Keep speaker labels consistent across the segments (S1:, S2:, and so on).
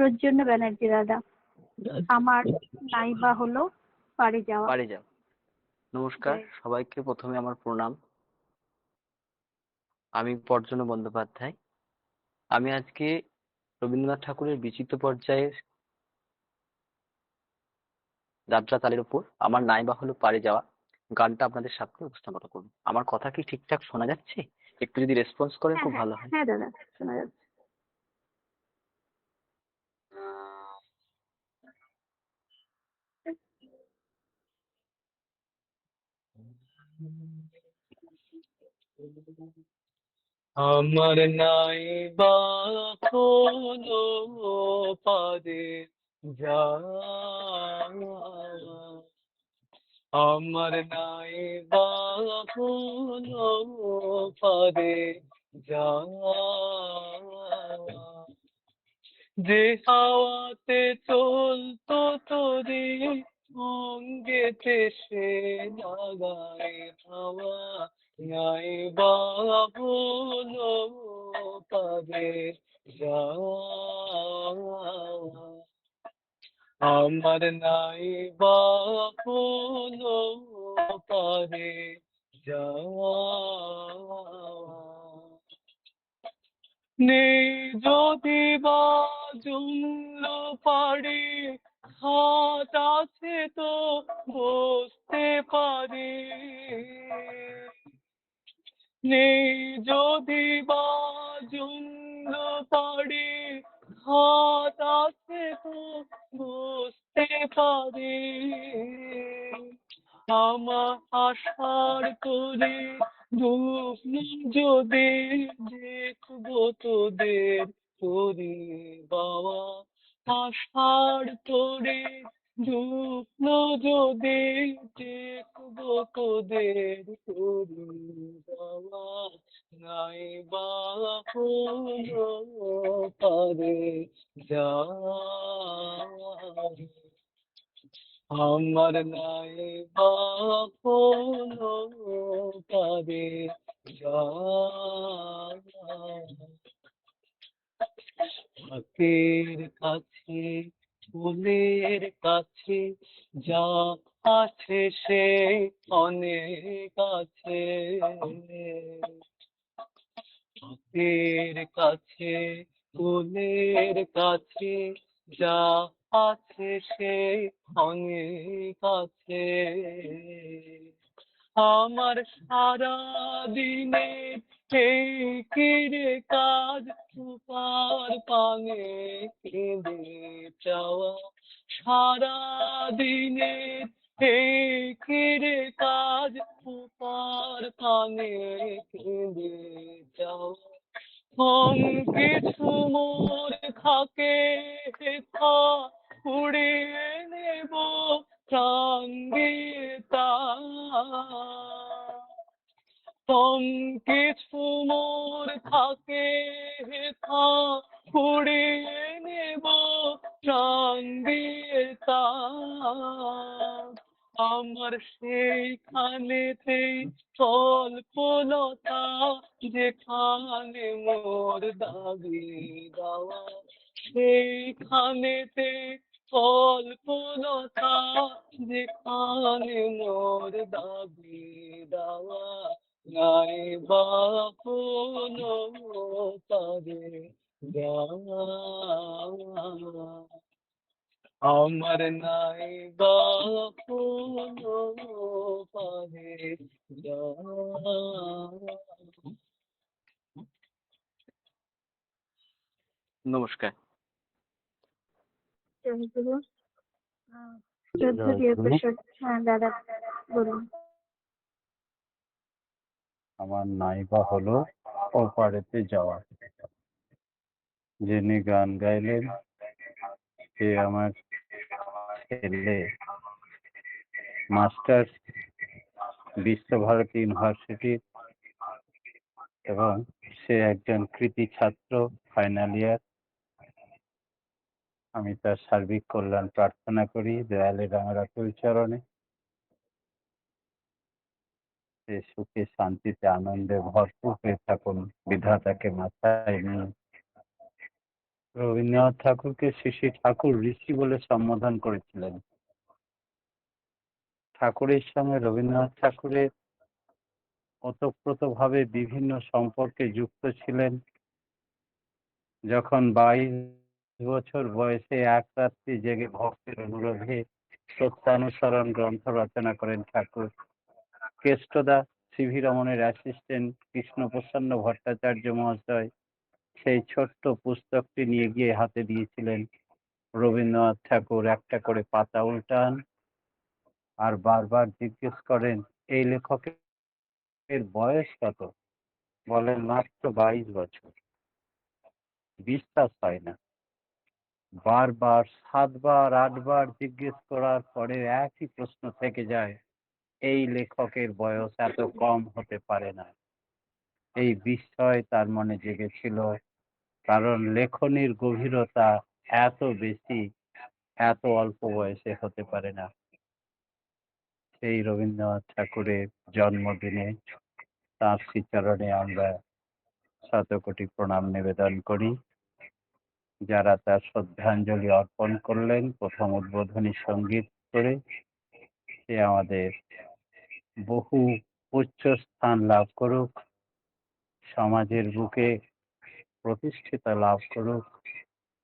S1: প্রদ্যুন্ন ব্যানার্জি দাদা। আমার নাইবা হলো পারে যাওয়া।
S2: পারে যাও। নমস্কার সবাইকে, প্রথমে আমার প্রণাম। আমি প্রদ্যুন্ন বন্দ্যোপাধ্যায়। আমি আজকে রবীন্দ্রনাথ ঠাকুরের বিচিত্র পর্যায়ের যাত্রা তালের উপর আমার নাইবা হলো পারে যাওয়া গানটা আপনাদের সামনে উপস্থাপন করব। আমার কথা কি ঠিকঠাক শোনা যাচ্ছে? একটু যদি রেসপন্স করেন খুব ভালো হয়।
S1: হ্যাঁ দাদা, শোনা যাচ্ছে।
S3: আমার নাইবা হলো পারে যাওয়া, আমার নাইবা হলো পারে যাওয়া, যে হাওয়াতে চলতো তোরে অঙ্গেতে সে লাগায় হাওয়া, নাইবা হলো পারে যাওয়া, আমার নাইবা হলো পারে যাওয়া, নেই যদি বা জুমল পারে হাত আছে তো বসতে পারে, নেই যদি বা জুমল পারে হাত আছে তো বসতে পারে, আমার আশার করে দুঃখ যদি দেখবো তোদের তোরে বাবা, আশার করে দুঃখ যদি দেখবো তোদের তোরে বাবা, নাইবা হলো পারে যাওয়া, আমার নাইবা হলো পারে যাওয়া, হাতের কাছে ফুলের কাছে যা আছে সে অনেক আছে, হাতের কাছে ফুলের কাছে যা আছে সে অনেক আছে, আমার সারা দিনে এই কিরে কাজ সুপার পানে কেঁদে চাওয়া, সারা দিনে এই কিরে কাজ সুপার পানে কেঁদে চাওয়া, কিছু মোর থাকে হেথা উড়িয়ে নেব প্রাণ দিয়ে তা, কিছু মোর থাকে হেথা উড়িয়ে নেব প্রাণ দিয়ে তা, আমার সেইখানেতেই কল্পলতা যেখানে মোর দাবি দেওয়া, সেইখানেতে কল্পলতা যেখানে মোর দাবি দেওয়া, নাইবা হলো পারে যাওয়া, আমার নাইবা হলো পারে যাওয়া।
S2: নমস্কার।
S1: হ্যাঁ দাদা বলুন।
S4: আমার নাইবা হলো ওপারেতে যাওয়া। যিনি গান গাইলেন সে আমার ছেলে, মাস্টার্স বিশ্বভারতী ইউনিভার্সিটি, এবং সে একজন কৃতি ছাত্র, ফাইনাল ইয়ার। আমি তার সার্বিক কল্যাণ প্রার্থনা করি দয়ালে রাঙা রাতুল চরণে। সে সুখে শান্তিতে আনন্দে ভরপুর হয়ে থাকুন, বিধাতাকে মাথায় নিয়ে। রবীন্দ্রনাথ ঠাকুরকে শ্রী শ্রী ঠাকুর ঋষি বলে সম্বোধন করেছিলেন। ঠাকুরের সঙ্গে রবীন্দ্রনাথ ঠাকুরের ওতপ্রোতভাবে বিভিন্ন সম্পর্কে যুক্ত ছিলেন। যখন 22 বছর বয়সে এক রাত্রি জেগে ভক্তের অনুরোধে সত্যানুসরণ গ্রন্থ রচনা করেন ঠাকুর, কেষ্টদা সিভি রমনের অ্যাসিস্ট্যান্ট কৃষ্ণপ্রসন্ন ভট্টাচার্য মহাশয় সেই ছোট্ট পুস্তকটি নিয়ে গিয়ে হাতে দিয়েছিলেন। রবীন্দ্রনাথ ঠাকুর একটা করে পাতা উল্টান আর বারবার জিজ্ঞেস করেন, এই লেখকের বয়স কত? বলেন, মাত্র 22 বছর। বিশ্বাস হয় না। বারবার 7 বার 8 বার জিজ্ঞেস করার পরে একই প্রশ্ন থেকে যায়, এই লেখকের বয়স এত কম হতে পারে না। এই বিস্ময় তার মনে জেগেছিল, কারণ লেখনির গভীরতা এত বেশি এত অল্প বয়সে হতে পারে না। সেই রবীন্দ্রনাথ ঠাকুরের জন্মদিনে তাঁর শ্রীচরণে আমরা শতকোটি প্রণাম নিবেদন করি। যারা তার শ্রদ্ধাঞ্জলি অর্পণ করলেন প্রথম উদ্বোধনী সঙ্গীত করে, সে আমাদের বহু উচ্চ স্থান লাভ করুক, সমাজের বুকে প্রতিষ্ঠিতা লাভ করুক,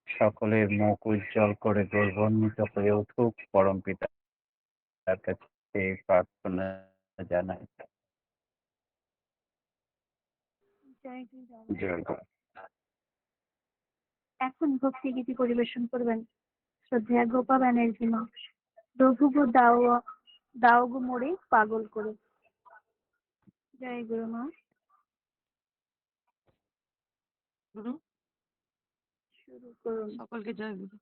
S4: সকলের মুখ উজ্জ্বল করে গৌরবান্বিত হয়ে উঠুক, পরম পিতার কাছে প্রার্থনা জানাই।
S1: জয় গুরু বাবা।
S4: জয় গুরু।
S1: এখন ভক্তিগীতি পরিবেশন করবেন শ্রদ্ধেয়া গোপা ব্যানার্জি মা। প্রভু গো দাও, দাও গো মোরে পাগল করে। জয় গুরু মা।
S5: গুরু,
S1: শুরু করুন।
S5: সকলকে জয় গুরু।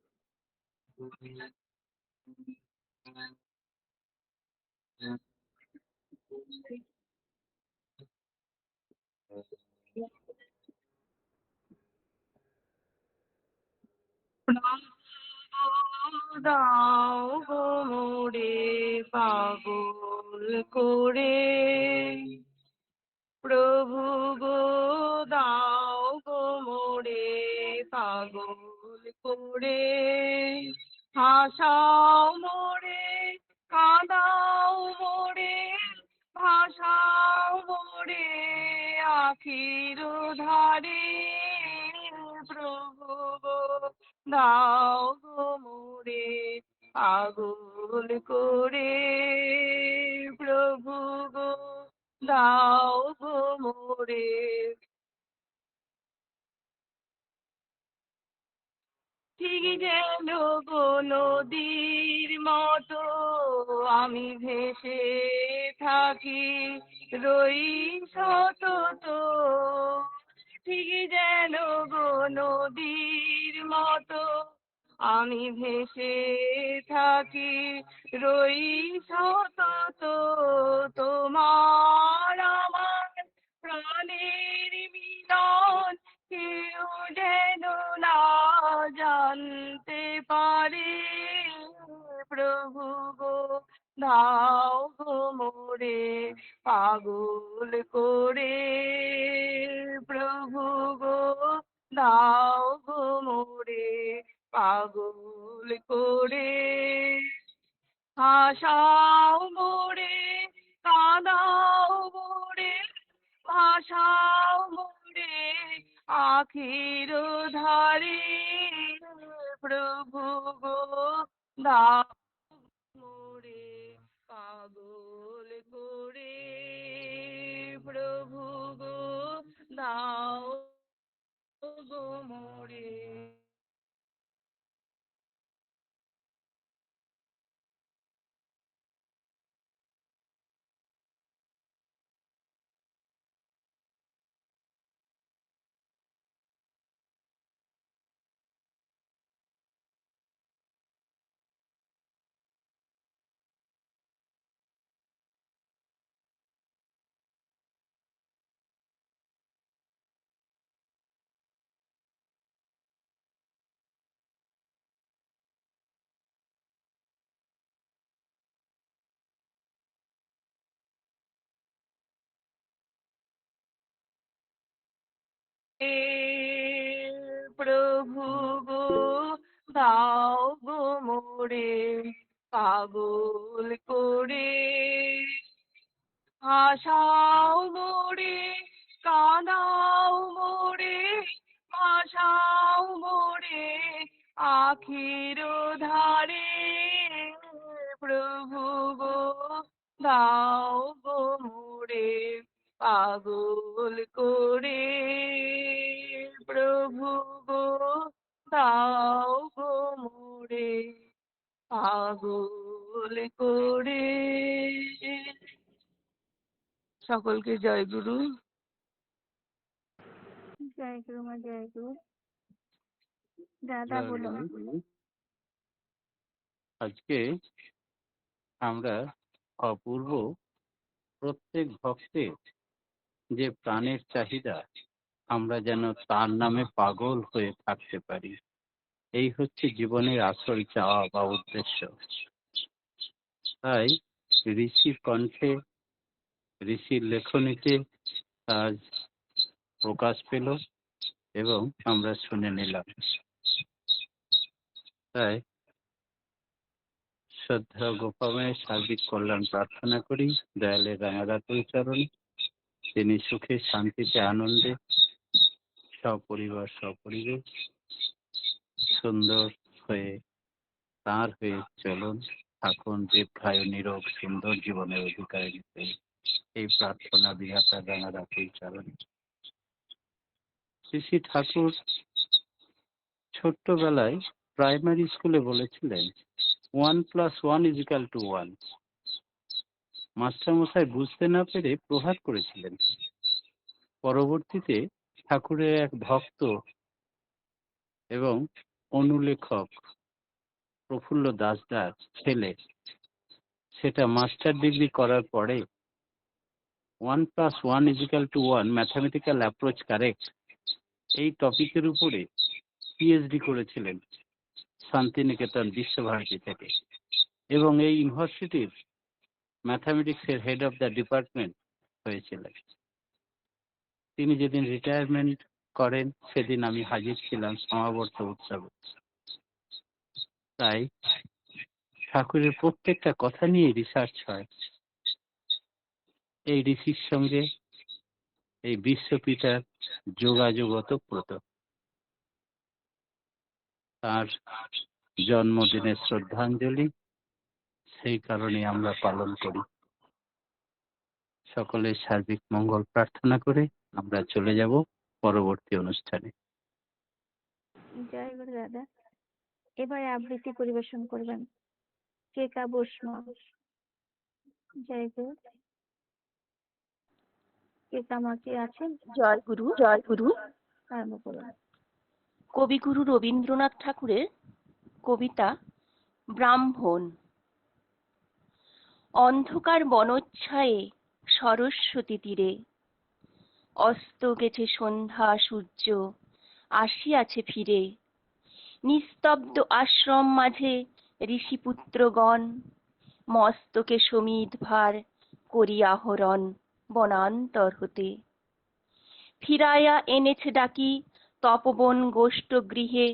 S5: দাও গো মোরে পাগল করে, প্রভু গো দাও গো মোরে পাগল করে, হাসাও মোরে কাঁদাও মোরে, ভাসাও মোরে আখির ধারে, প্রভু গো দাও গো মোরে পাগল করে, প্রভু গো দাও গো মোরে। ঠিক যেন গো নদীর মতো আমি ভেসে থাকি, রই সতত। ঠিক যেন গো নদীর মতো আমি ভেসে থাকি, রই সতত। তোমার আমার প্রাণের মিলন কেউ যেন না জানতে পারে, প্রভু গো দাও গো মোরে পাগল করে, প্রভু গো দাও গো মোরে পাগল করে, হাসাও মোরে কাঁদাও মোরে, ভাসাও মোরে আখির ধারে, প্রভু গো দাও মোরে পাগল করে, প্রভু গো দাও গো মোরে। প্রভু গো দাও গো মোরে পাগল করে, ভাসাও মোরে কাঁদাও মোরে, ভাসাও মোরে আখির ধারে, প্রভু গো দাও গো মোরে পাগল করে, প্রভু গো দাও গো মোরে পাগল করে। সকলকে জয় গুরু।
S1: জয় গুরু মা, জয় গুরু। দাদা বলুন।
S4: আজকে আমরা অপূর্ব প্রত্যেক ভক্তের যে প্রাণের চাহিদা, আমরা যেন তার নামে পাগল হয়ে থাকতে পারি, এই হচ্ছে জীবনের আসল চাওয়া বা উদ্দেশ্য। তাই ঋষির কণ্ঠে, ঋষির লেখনীতে আজ প্রকাশ পেল এবং আমরা শুনে নিলাম। তাই শ্রদ্ধা গোপালনের সার্বিক কল্যাণ প্রার্থনা করি দয়ালের রাঙারাতুল চরণে। তিনি সুখে শান্তিতে আনন্দে সপরিবার সপরিবেশ সুন্দর হয়ে তাঁর হয়ে চলুন, থাকুন দীর্ঘায়ু নিরোগ সুন্দর জীবনের অধিকারী হয়ে। এই প্রার্থনা বিহাতা রাঙারাতুল চরণে। শ্রী ঠাকুর ছোট্টবেলায় প্রাইমারি স্কুলে বলেছিলেন 1+1=1। মাস্টারমশাই বুঝতে না পেরে প্রহার করেছিলেন। পরবর্তীতে ঠাকুরের এক ভক্ত এবং অনুলেখক প্রফুল্ল দাসদার ছেলে সেটা মাস্টার ডিগ্রি করার পরে 1+1=1 ম্যাথামেটিক্যাল অ্যাপ্রোচ কারেক্ট এই টপিকের উপরে পিএইচডি করেছিলেন শান্তিনিকেতন বিশ্বভারতী থেকে, এবং এই ইউনিভার্সিটির ম্যাথামেটিক্সের হেড অফ দ্য ডিপার্টমেন্ট হয়েছিলেন। তিনি যেদিন রিটায়ারমেন্ট করেন সেদিন আমি হাজির ছিলাম সমাবর্ত উৎসবে। তাই ঠাকুরের প্রত্যেকটা কথা নিয়ে রিসার্চ হয়। এই ঋষির সঙ্গে এই বিশ্বপিতার যোগাযোগ ওতপ্রোত। তার জন্মদিনের শ্রদ্ধাঞ্জলি সেই কারণে আমরা পালন করি। সকলের সার্বিক মঙ্গল প্রার্থনা করে আমরা চলে যাব পরবর্তী অনুষ্ঠানে।
S1: জয় গুরু দাদা। এবারে আবৃত্তি পরিবেশন করবেন কেকা বৈষ্ণব। জয় গুরু। কেকা মা কে আছেন?
S6: জয় গুরু, জয় গুরু।
S1: আরম্ভ করুন।
S6: কবিগুরু রবীন্দ্রনাথ ঠাকুরের কবিতা ব্রাহ্মণ। অন্ধকার বনচ্ছায়ে সরস্বতী তীরে অস্ত গেছে সন্ধ্যা, সূর্য আসিয়াছে ফিরে। নিস্তব্ধ আশ্রম মাঝে ঋষিপুত্রগণ মস্তকে সমিধ ভার করি আহরণ বনান্তর হতে। ফিরাইয়া এনেছে ডাকি তপবন গোষ্ঠ গৃহে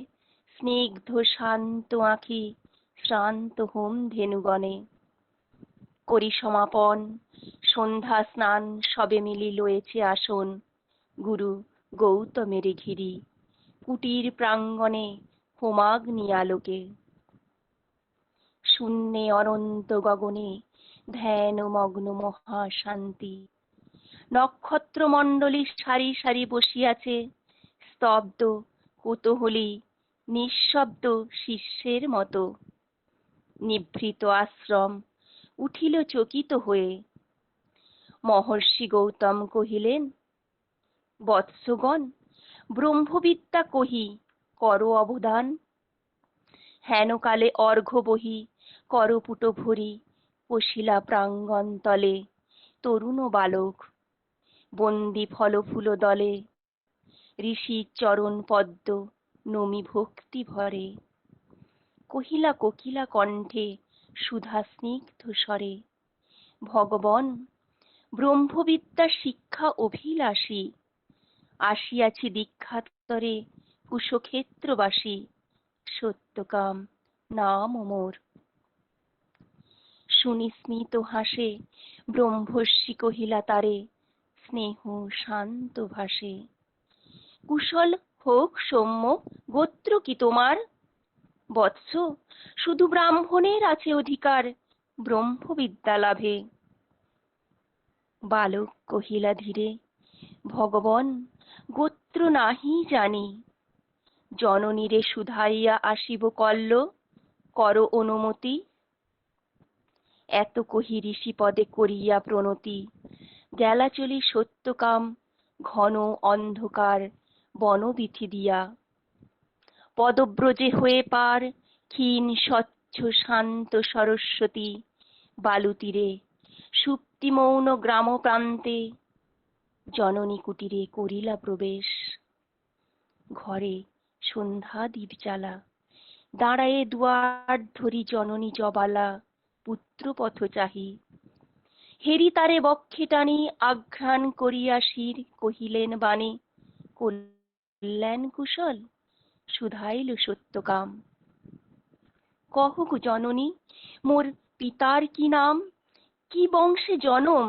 S6: স্নিগ্ধ শান্ত আঁখি শ্রান্ত হোম ধেনুগণে। করি সমাপন সন্ধ্যা স্নান সবে মিলি লয়েছে আসন গুরু গৌতমের ঘিরি কুটির প্রাঙ্গণে হোমাগ্নি আলোকে। শূন্যে অনন্ত গগনে ধ্যান মগ্ন মহাশান্তি। নক্ষত্রমণ্ডলী সারি সারি বসিয়াছে স্তব্ধ কুতূহলী নিঃশব্দ শিষ্যের মতো। নিভৃত আশ্রম উঠিল চকিত হয়ে। মহর্ষি গৌতম কহিলেন, বৎসগণ ব্রহ্মবিদ্যা কহি করো অবদান। হেনকালে অর্ঘ্য বহি করপুট ভরি পশিলা প্রাঙ্গণ তলে তরুণ বালক। বন্দি ফল ফুল দলে ঋষির চরণ পদ্ম নমি ভক্তি ভরে। কহিলা কোকিলা কণ্ঠে সুধা স্নিগ্ধ স্বরে, ভগবন ব্রহ্মবিদ্যা শিক্ষা অভিলাষী। আসিয়াছি দীক্ষাতরে কুশক্ষেত্রবাসী সত্যকাম নাম মোর। শুনি স্মিত হাসে ব্রহ্মর্ষি কহিলা তারে, স্নেহ শান্ত ভাষে। কুশল হোক সৌম্য, গোত্র কি তোমার? বৎস, শুধু ব্রাহ্মণের আছে অধিকার ব্রহ্মবিদ্যা লাভে। বালক কহিলা ধীরে, ভগবন গোত্র নাহি জানি, জননীরে শুধাইয়া আসিব কল্ল, কর অনুমতি। এত কহি ঋষি পদে করিয়া প্রণতি, গেলা চলি সত্যকাম ঘন অন্ধকার বনবিথি দিয়া। পদব্রজে হয়ে পার ক্ষীণ স্বচ্ছ শান্ত সরস্বতী, বালুতীরে সুপ্তি মৌন গ্রাম প্রান্তে, জননী কুটিরে করিলা প্রবেশ। ঘরে সন্ধ্যা দীপ জ্বালা, দাঁড়ায়ে দুয়ার ধরি জননী জবালা, পুত্র পথ চাহি। হেরি তারে বক্ষে টানি আঘ্রাণ করিয়া শির কহিলেন বাণী, কল্যাণ কুশল শুধাইল সত্যকাম। কহ গো জননী, মোর পিতার কি নাম, কি বংশে জনম?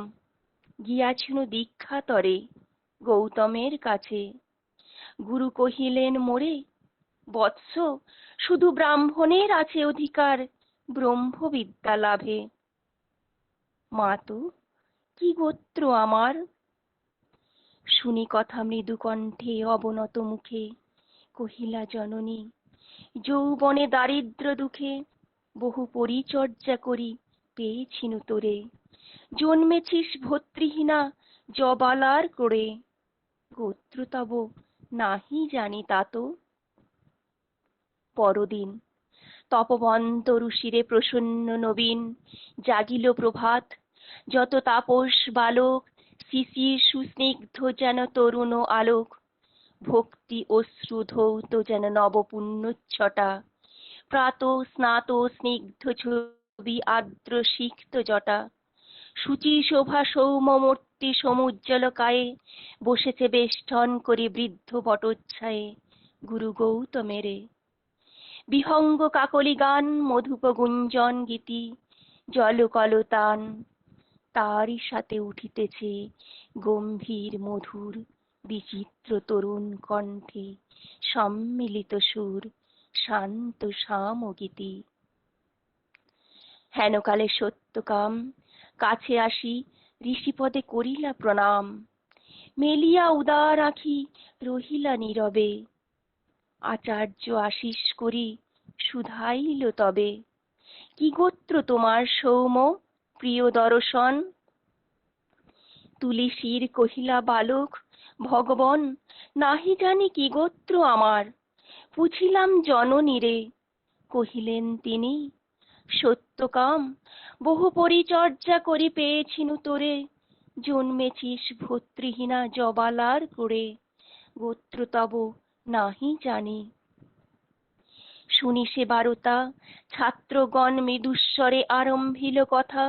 S6: গিয়াছিল দীক্ষা তরে গৌতমের কাছে। গুরু কহিলেন মোরে, বৎস, শুধু ব্রাহ্মণের আছে অধিকার ব্রহ্মবিদ্যা লাভে। মাতো, কি গোত্র আমার? শুনি কথা মৃদু কণ্ঠে অবনত মুখে কহিলা জননী, যৌবনে দারিদ্র দুঃখে বহু পরিচর্যা করি পেয়েছিনু তোরে, জন্মেছিস ভর্তৃহীনা জবালার করে, গোত্র তব নাহি জানি তাতো। পরদিন তপবন্ত ঋষিরে প্রসন্ন নবীন, জাগিল প্রভাত, যত তাপস বালক শিশির সুস্নিগ্ধ যেন তরুণ আলোক, ভক্তি অশ্রু ধৌত যেন নব পুণ্যচ্ছটা, প্রাত স্নাত স্নিগ্ধ ছবি আর্দ্র সিক্ত জটা, শুচি শোভা সৌম্যমূর্তি সমুজ্জ্বল কায়ে, বসেছে বেষ্টন করে বৃদ্ধ বটোচ্ছায়ে গুরু গৌতমেরে। বিহঙ্গ কাকলি গান মধুপ গুঞ্জন গীতি, জল কলতান, তারই সাথে উঠিতেছে গম্ভীর মধুর বিচিত্র তরুণ কণ্ঠে সম্মিলিত সুর, শান্ত সামগীতি। হেনকালে সত্যকাম কাছে আসি ঋষিপদে করিলা প্রণাম, মেলিয়া উদার আঁখি রহিলা নীরবে, আচার্য আশিস করি শুধাইল তবে, কি গোত্র তোমার সৌম প্রিয় দর্শন? তুলি শির কহিলা বালক, ভগবন নাহি জানি কি গোত্র আমার। পুছিলাম জননীরে, কহিলেন তিনি, সত্যকাম বহু পরিচর্যা করি পেয়েছিনু তোরে, জন্মেছিস ভর্তৃহীনা জবালার করে, গোত্র তব নাহি জানি। শুনি সে বারতা ছাত্রগণ মৃদুস্বরে আরম্ভিল কথা,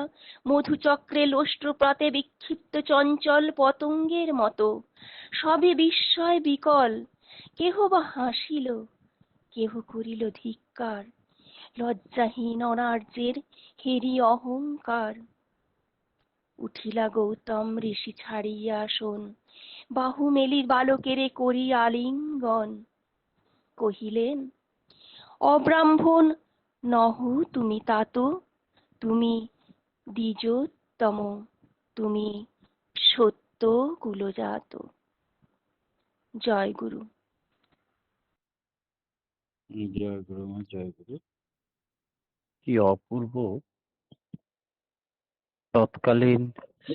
S6: মধুচক্রে লোষ্ট্রপাতে বিক্ষিপ্ত চঞ্চল পতঙ্গের মতো, সবে বিস্ময় বিকল, কেহ বা হাসিল, কেহ করিল ধিক্কার, লজ্জাহীন অনার্যের হেরি অহংকার। উঠিলা গৌতম ঋষি ছাড়িয়া আসন, বাহু মেলি বালকেরে করি আলিঙ্গন, কহিলেন, অব্রাহ্মণ নহ তুমি তাতো, তুমি দ্বিজোত্তম, তুমি সত্য কুলজাত। জয় গুরু।
S4: জয় গুরু মা, জয় গুরু। কি অপূর্ব তৎকালীন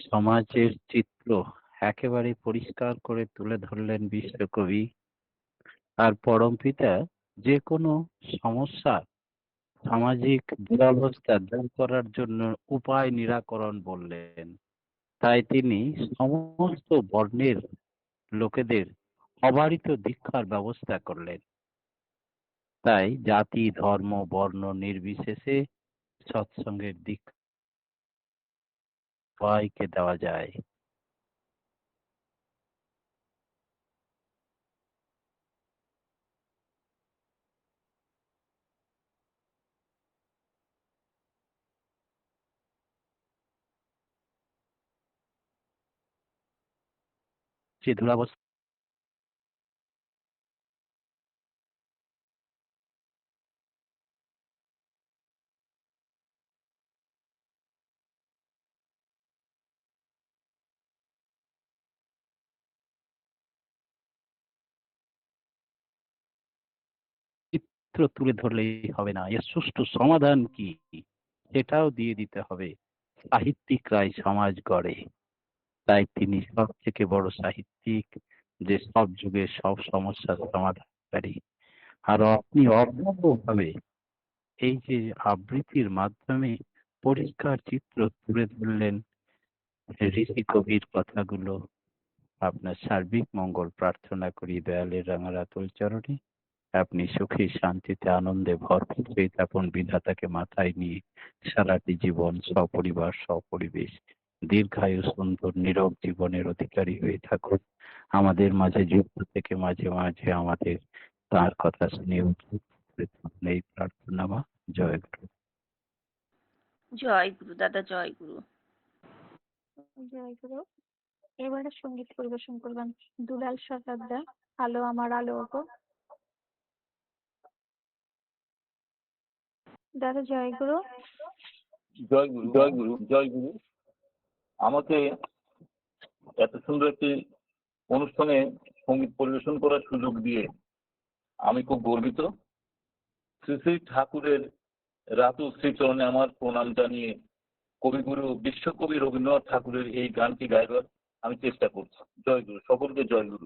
S4: সমাজের চিত্র একেবারে পরিষ্কার করে তুলে ধরলেন বিশ্বকবি। আর পরমপিতা যে কোনো সমস্যা, সামাজিক দুরবস্থা দূর করার জন্য উপায় নিরাকরণ বললেন। তাই তিনি সমস্ত বর্ণের লোকেদের অবারিত দীক্ষার ব্যবস্থা করলেন। তাই জাতি ধর্ম বর্ণ নির্বিশেষে সৎসঙ্গের দীক্ষা সবাইকে দেওয়া যায়। যে দুরাবস্থা চিত্র তুলে ধরলেই হবে না, এর সুষ্ঠু সমাধান কি সেটাও দিয়ে দিতে হবে। সাহিত্যিকরাই সমাজ গড়ে, তাই তিনি সব থেকে বড় সাহিত্যিক, যে সব যুগের সব সমস্যার সমাধানকারী। আর আপনি অভ্রাম্যভাবে এই যে আবৃত্তির মাধ্যমে পরিষ্কার চিত্র তুলে ধরলেন ঋষি কবির কথাগুলো। আপনার সার্বিক মঙ্গল প্রার্থনা করি দয়ালের রাঙারাতুল চরণে। আপনি সুখে শান্তিতে আনন্দে ভরপুর হয়ে থাকুন, বিধাতাকে মাথায় নিয়ে সারাটি জীবন সপরিবার সপরিবেশ দীর্ঘায়ু সুন্দর নীরব জীবনের অধিকারী হয়ে থাকুন। আমাদের মাঝে যুক্ত থেকে মাঝে মাঝে আমাদের তার কথা শুনে উঠুন। এই প্রার্থনা মা। জয় গুরু।
S6: জয় গুরু দাদা, জয় গুরু।
S1: জয় গুরু। এবারে সঙ্গীত পরিবেশন করবেন দুলাল সরকারদা, আলো আমার আলো গো। দাদা জয় গুরু।
S3: জয় গুরু, জয় গুরু, জয় গুরু। আমাকে এত সুন্দর একটি অনুষ্ঠানে সঙ্গীত পরিবেশন করার সুযোগ দিয়ে আমি খুব গর্বিত। শ্রী শ্রী ঠাকুরের রাতু শ্রীচরণে আমার প্রণাম জানিয়ে কবিগুরু বিশ্বকবি রবীন্দ্রনাথ ঠাকুরের এই গানটি গাইবার আমি চেষ্টা করছি। জয় গুরু, সকলকে জয় গুরু।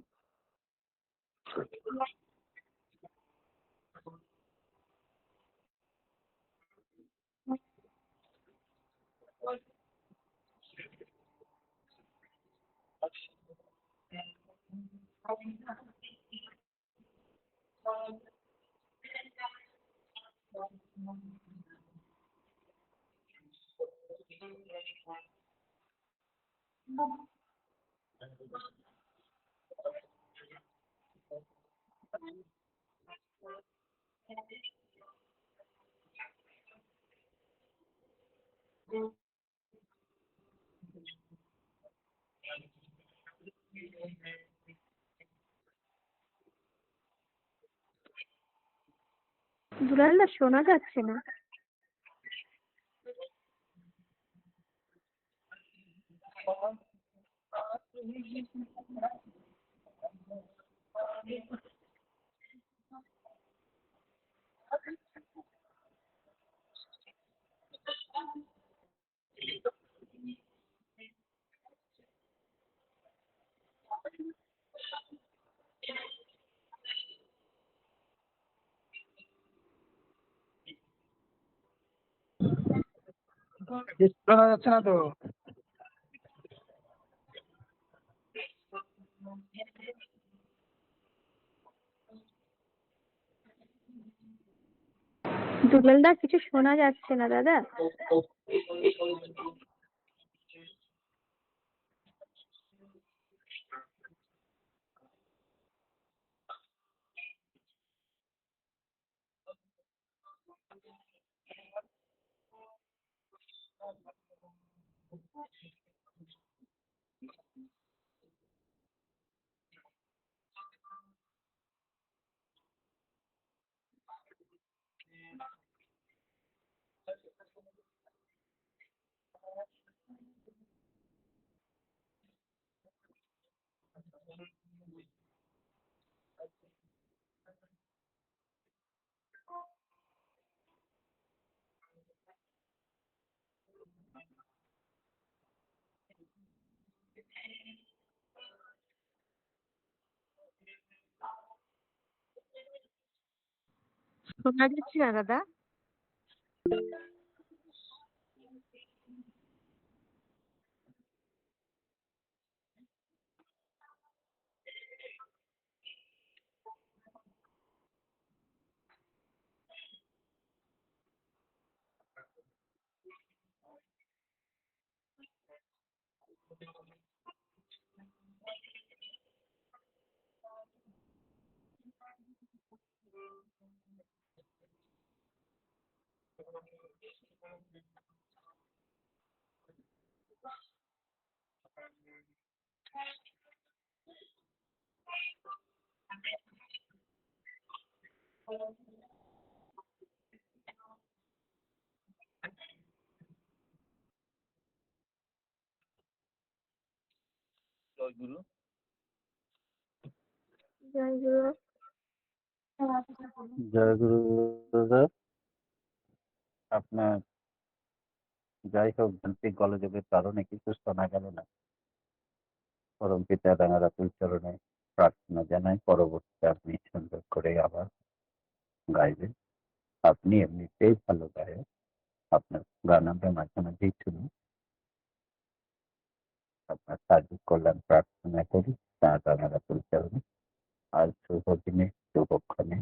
S1: দুলালদা শোনা যাচ্ছে না।
S7: শোনা যাচ্ছে না তো।
S1: দুলালদা কিছু শোনা যাচ্ছে না দাদা।
S5: শোনা যাচ্ছে না দাদা।
S3: জয় গুরু।
S1: জয় গুরু।
S4: জয় গুরু দাদা। আপনার যাই হোক যান্ত্রিক গোলযোগের কারণে কিছু শোনা গেল না। পরম পিতা রাঙারাতুল চরণে প্রার্থনা জানাই পরবর্তীতে আপনি সুন্দর করে আবার গাইবেন। আপনি এমনিতেই ভালো গায়ক। আপনার গান আমরা মাঝে মাঝেই শুনি। আপনার সার্বিক কল্যাণ প্রার্থনা করি তাঁর রাঙারাতুল চরণে। আর শুভ দিনে শুভক্ষণে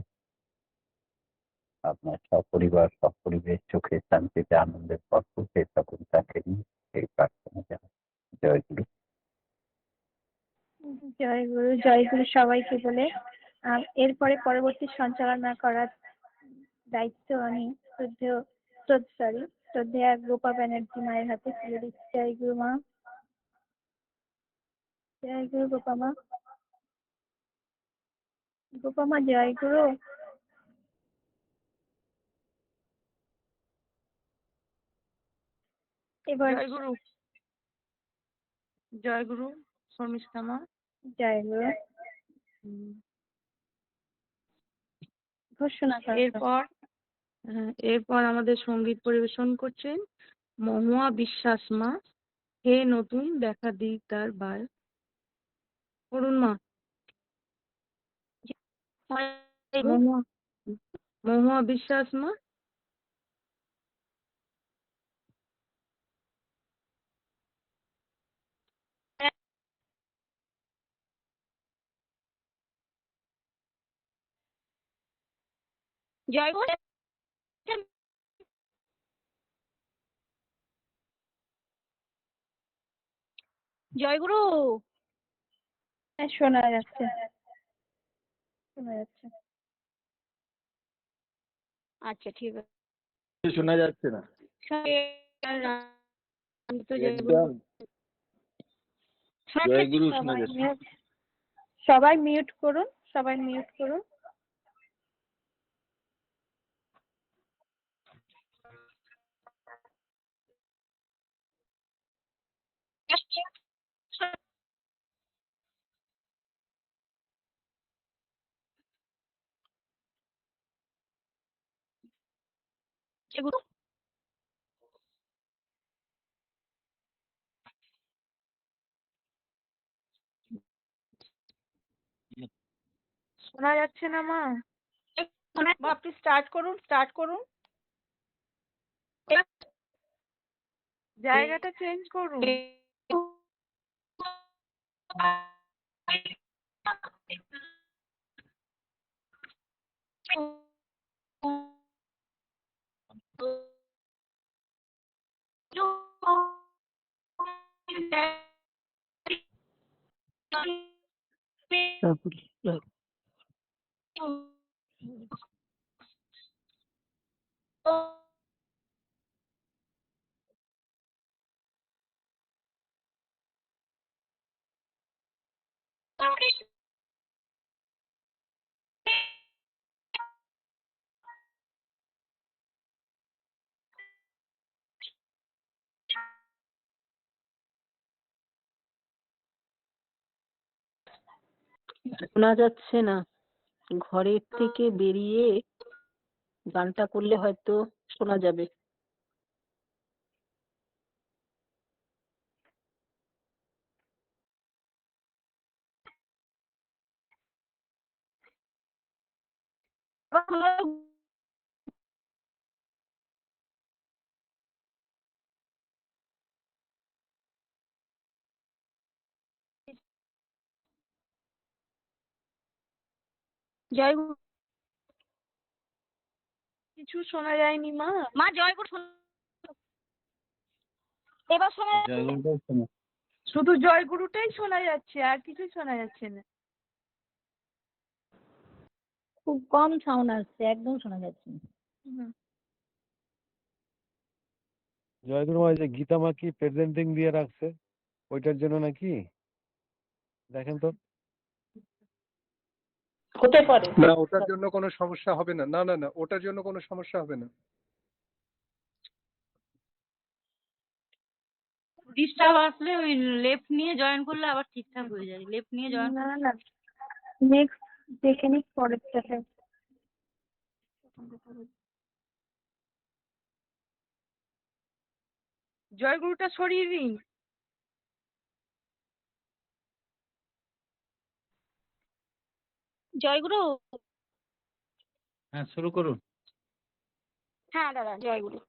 S4: আপনার সপরিবার সপরিবেশ চোখে শান্তিতে আনন্দের ভরপুর হয়ে থাকুন তাকে নিয়ে এই প্রার্থনা জানাই। জয় গুরু।
S1: জয় গুরু। জয় গুরু সবাইকে বলে এরপরে পরবর্তী সঞ্চালনা করার দায়িত্ব আমি শ্রদ্ধেয়া গোপা ব্যানার্জি মায়ের হাতে তুলে দিচ্ছি। জয় গুরু মা। জয় গুরু গোপা মা। গোপা মা জয় গুরু। এবার
S5: জয় গুরু। জয় গুরু শর্মিষ্ঠা মা।
S1: জয় গুরু ঘোষণা করা।
S5: এরপর আমাদের সঙ্গীত পরিবেশন করছেন মহুয়া বিশ্বাস মা। হে নতুন দেখা দিক তার বার। করুন মা। মহুয়া মহুয়া বিশ্বাস মা।
S6: জয় গুরু। জয় গুরু।
S1: হ্যাঁ, শোনা যাচ্ছে। শোনা যাচ্ছে।
S6: আচ্ছা ঠিক আছে।
S3: শোনা যাচ্ছে না একদম। জয় গুরু শোনা যাচ্ছে।
S1: সবাই মিউট করুন। সবাই মিউট করুন।
S6: জয় গুরু।
S5: শোনা যাচ্ছে না মা। মা আপনি স্টার্ট করুন। জায়গাটা চেঞ্জ করুন। শোনা যাচ্ছে না। ঘরের থেকে বেরিয়ে গানটা করলে হয়তো শোনা যাবে।
S6: জয় গুরু।
S5: কিছু শোনা যায়নি মা।
S6: মা জয় গুরু। এবার শোনা
S4: জয় গুরুটাই শোনা।
S5: শুধু জয় গুরুটাই শোনা যাচ্ছে, আর কিছু শোনা যাচ্ছে না।
S1: খুব কম সাউন্ড আসছে, একদম শোনা যাচ্ছে না।
S8: জয়গুরু মা যে গীতা মা কি প্রেজেন্টিং দিয়ে রাখছে ওইটার জন্য নাকি দেখেন তো।
S5: হতে পারে।
S9: না ওটার জন্য কোনো সমস্যা হবে না, না না না ওটার জন্য কোনো সমস্যা হবে না।
S6: ডিস্টার্ব আসলে ওই লেফট নিয়ে জয়েন করলে আবার ঠিকঠাক হয়ে যায়, লেফট নিয়ে জয়েন।
S1: না না, নেক্সট দেখে নিক পরেরটাতে।
S5: জয়গুরুটা সরিয়ে দিন।
S6: জয়গুরু।
S4: হ্যাঁ শুরু করুন।
S6: হ্যাঁ দাদা, জয়গুরু।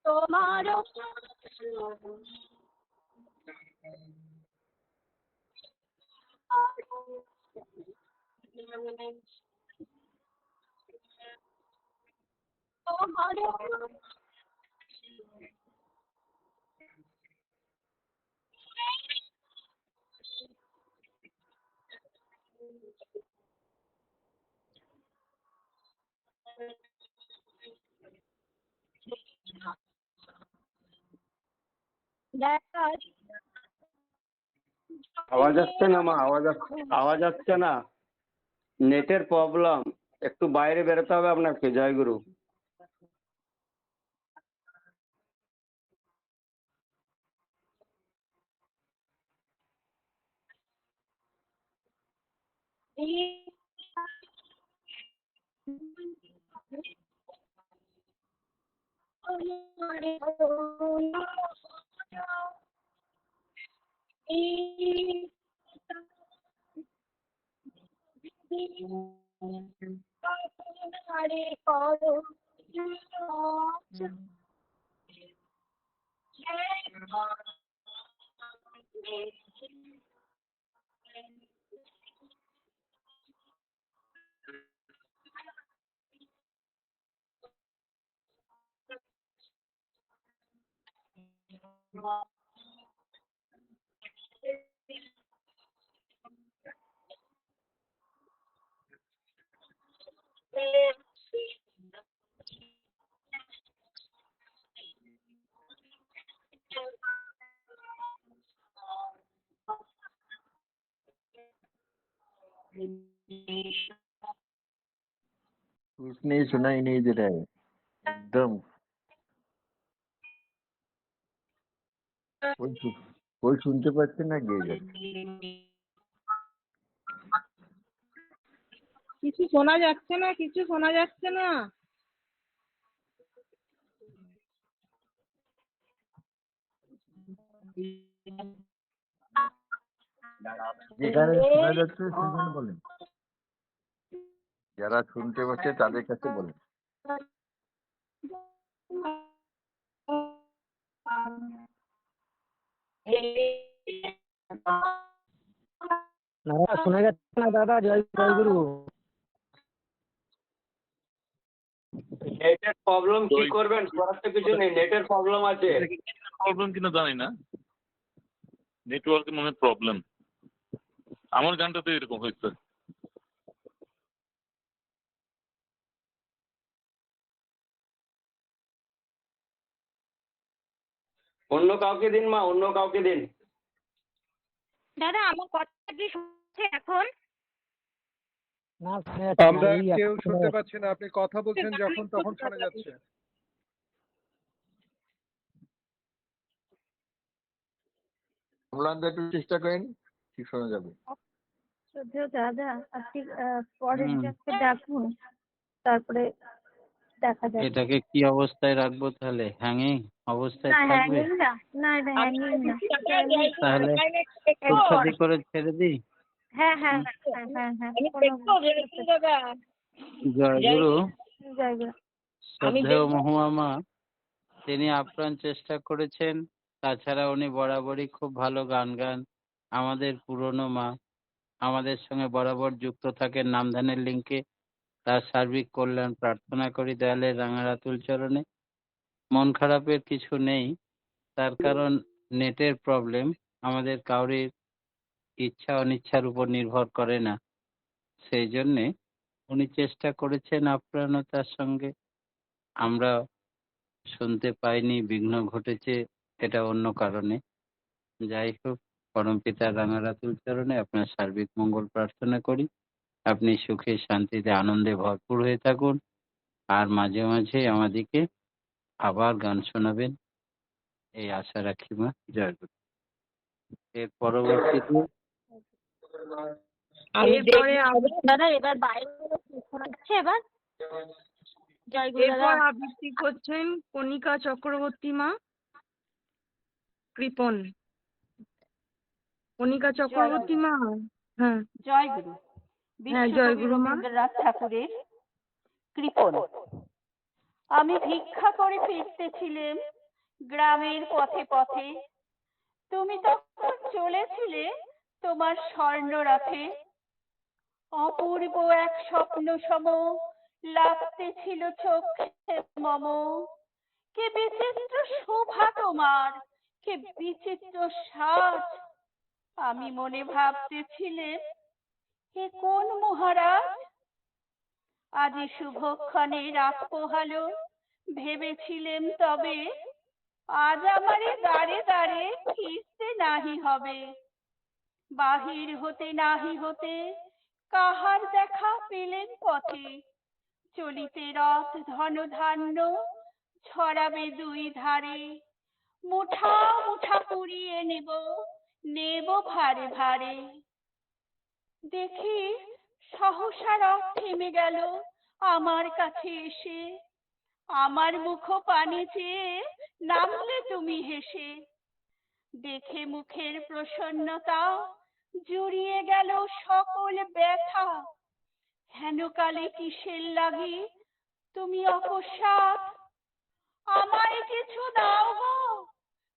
S6: তোমার দেখা
S4: আওয়াজ আসছে না মা? আওয়াজ আসছে না, নেটের প্রবলেম, একটু বাইরে বেরোতে হবে আপনাকে। জয়গুরু।
S10: कुछ नहीं सुनाई नहीं दे रहा है एकदम। कोई सुनते पाচ্ছে না গিয়ে যাচ্ছে।
S5: কিছু শোনা যাচ্ছে না, কিছু শোনা যাচ্ছে না।
S10: যেখানে শোনা যাচ্ছে সেখানে বলেন, যারা শুনতে পাচ্ছে তাদের কাছে বলেন।
S7: দাদা শোনা যাচ্ছে না দাদা, জয়গুরু।
S4: নেটের প্রবলেম, কি করবেন? করার তো কিছু নেই, নেটের প্রবলেম আছে।
S3: প্রবলেম কিনা জানি না, নেটওয়ার্কের মনে প্রবলেম। আমার গানটাতে এরকম হয়েছে।
S4: অন্য কাউকে দিন মা, অন্য কাউকে দিন।
S6: দাদা আমার কথা কি শুনছে এখন?
S7: না শোনা যাচ্ছে না,
S9: আমরা
S7: এই
S9: কেউ
S7: এখন শোনা
S9: শুনতে
S7: যাচ্ছে।
S9: পাচ্ছি না, আপনি কথা বলছেন যখন তখন শোনা যাচ্ছে।
S10: আপনারা একটু চেষ্টা করেন, ঠিক শোনা যাবে।
S1: শ্রদ্ধেয় দাদা, আপনি পরেরটাকে ডাকুন, তারপরে দেখা যাবে।
S4: এটাকে কি অবস্থায় রাখবো তাহলে? হ্যাঙ্গিং অবস্থায়
S1: না
S4: থাকবে?
S1: হ্যাঙ্গিং না, না এটা হ্যাঙ্গিং না।
S4: তাহলে ফুটফাটি করে ছেড়ে দিই।
S1: হ্যাঁ হ্যাঁ হ্যাঁ হ্যাঁ হ্যাঁ,
S4: জয়গুরু।
S1: জয়গুরু।
S4: শ্রদ্ধেয় মহুয়া মা, তিনি আপ্রাণ চেষ্টা করেছেন। তাছাড়া উনি বরাবরই খুব ভালো গান গান, আমাদের পুরনো মা। আমাদের সঙ্গে বরাবর যুক্ত থাকেন নামধানের লিঙ্কে। তার সার্বিক কল্যাণ প্রার্থনা করি দয়ালের রাঙারাতুল চরণে। মন খারাপের কিছু নেই, তার কারণ নেটের প্রবলেম। আমাদের কাউরির ইচ্ছা অনিচ্ছার উপর নির্ভর করে না, সেই জন্যে উনি চেষ্টা করেছেন আপ্রাণতার সঙ্গে। আমরা শুনতে পাইনি, বিঘ্ন ঘটেছে, এটা অন্য কারণে। যাই হোক, পরমপিতার রাঙারাতুল চরণে আপনার সার্বিক মঙ্গল প্রার্থনা করি। আপনি সুখে শান্তিতে আনন্দে ভরপুর হয়ে থাকুন, আর মাঝে মাঝে আমাদেরকে আবার গান শোনাবেন, এই আশা রাখি মা। জয় গুরু। এর পরবর্তীতে
S5: এরপরে
S6: দাদা এবার বাইরে শোনা যাচ্ছে এবার? জয় গুরু দাদা।
S5: এরপর আবৃত্তি করছেন কণিকা চক্রবর্তী মা, কৃপন। কণিকা চক্রবর্তী মা। হ্যাঁ
S11: জয় গুরু।
S5: হ্যাঁ, জয়
S11: বিশ্বকবি
S5: গুরু মা।
S11: রবীন্দ্রনাথ ঠাকুরের কৃপণ। আমি ভিক্ষা করে ফিরতেছিলাম গ্রামের পথে পথে, তুমি তখন চলেছিলে তোমার স্বর্ণরথে। অপূর্ব এক স্বপ্ন সম লাগতেছিল চোখে মম। কে বিচিত্র শোভা তোমার, কে বিচিত্র সাজ। আমি মনে ভাবতেছিলেন এ কোন মহারাজ। আজি শুভক্ষণে রাত পোহালো, ভেবেছিলেম তবে আজ আমারে দ্বারে দ্বারে ফিরতে নাহি হবে। বাহির হতে নাহি হতে কাহার দেখা পেলেন পথে। চলিতে রথ ধন ধান্য ছড়াবে দুই ধারে। মুঠা মুঠা কুড়িয়ে নেব, নেব ভারে ভারে। দেখি সহসা রথ থেমে গেল আমার কাছে এসে। আমার মুখ পানে চেয়ে নামলে তুমি হেসে। দেখে মুখের প্রসন্নতা জুড়িয়ে গেল সকল ব্যথা। হেন কালে কিসের লাগি তুমি অকস্মাৎ আমায় কিছু দাও গো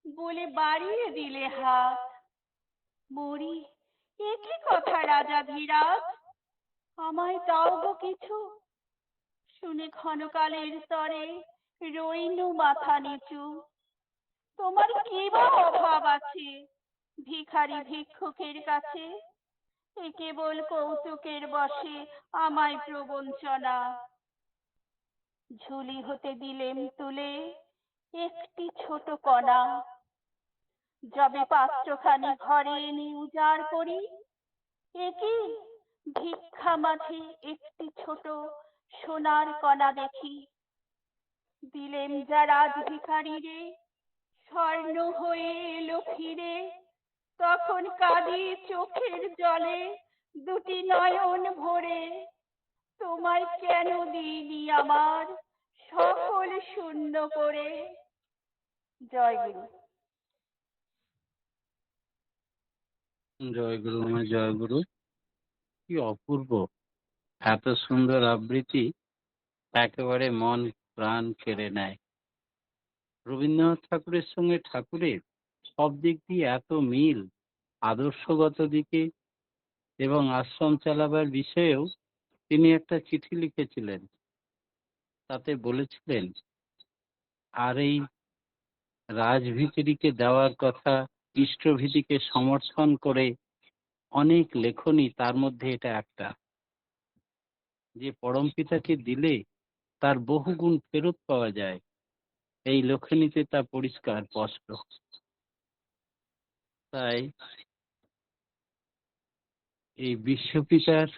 S11: বলে বাড়িয়ে দিলে হাত। মরি এ কি কথা রাজা ধীরাজ, আমায় দাও গো কিছু। শুনে ক্ষণকালের তরে রইনু মাথা নিচু। তোমার কি বা অভাব আছে ভিখারি ভিক্ষুকের কাছে। এ কেবল কৌতুকের বশে আমায় প্রবঞ্চনা। ঝুলি হতে দিলেম তুলে একটি ছোট কণা। যবে পাত্রখানি ঘরে এনে উজাড় করি, এ কি ভিক্ষা মাঝে একটি ছোট সোনার কণা দেখি। দিলেম যা রাজ ভিখারি রে, স্বর্ণ হয়ে এলো ফিরে। তখন কাঁদি চোখের জলে দুটি নয়ন ভরে। তোমায় কেন দিইনি আমার সকল শূন্য করে। জয় গুরু।
S4: জয় গুরু মা, জয় গুরু। কি অপূর্ব, এত সুন্দর আবৃত্তি, একেবারে মন প্রাণ কেড়ে নেয়। রবীন্দ্রনাথ ঠাকুরের সঙ্গে ঠাকুরের সব দিক দিয়ে এত মিল, আদর্শগত দিকে এবং আশ্রম চালাবার বিষয়েও তিনি একটা চিঠি লিখেছিলেন। তাতে বলেছিলেন, আর এই রাজভিখিরিকে দেওয়ার কথা, ইষ্টভিতিকে সমর্থন করে অনেক লেখনী, তার মধ্যে এটা একটা, যে পরম পিতাকে দিলে তার বহু গুণ ফেরত পাওয়া যায়। এই লেখনীতে তা পরিষ্কার স্পষ্ট। তাই এই বিশ্বপিতার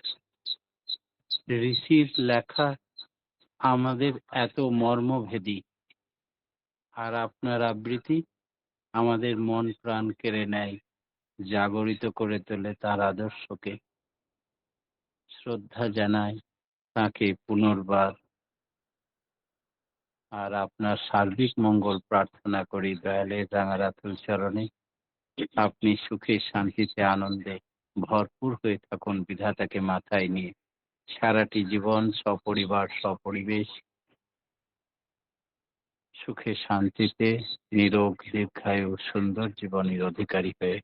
S4: ঋষির লেখা আমাদের এত মর্মভেদী, আর আপনার আবৃত্তি আমাদের মন প্রাণ কেড়ে নেয়, জাগরিত করে তোলে তার আদর্শকে। শ্রদ্ধা জানাই তাকে পুনর্বার, আর আপনার সার্বিক মঙ্গল প্রার্থনা করি দয়ালের রাঙারাতুল চরণে। আপনি সুখে শান্তিতে আনন্দে ভরপুর হয়ে থাকুন, বিধাতাকে মাথায় নিয়ে সারাটি জীবন সপরিবার সপরিবেশ সুখে শান্তিতে নিরোগ দীর্ঘায়ু সুন্দর জীবনের অধিকারী হয়ে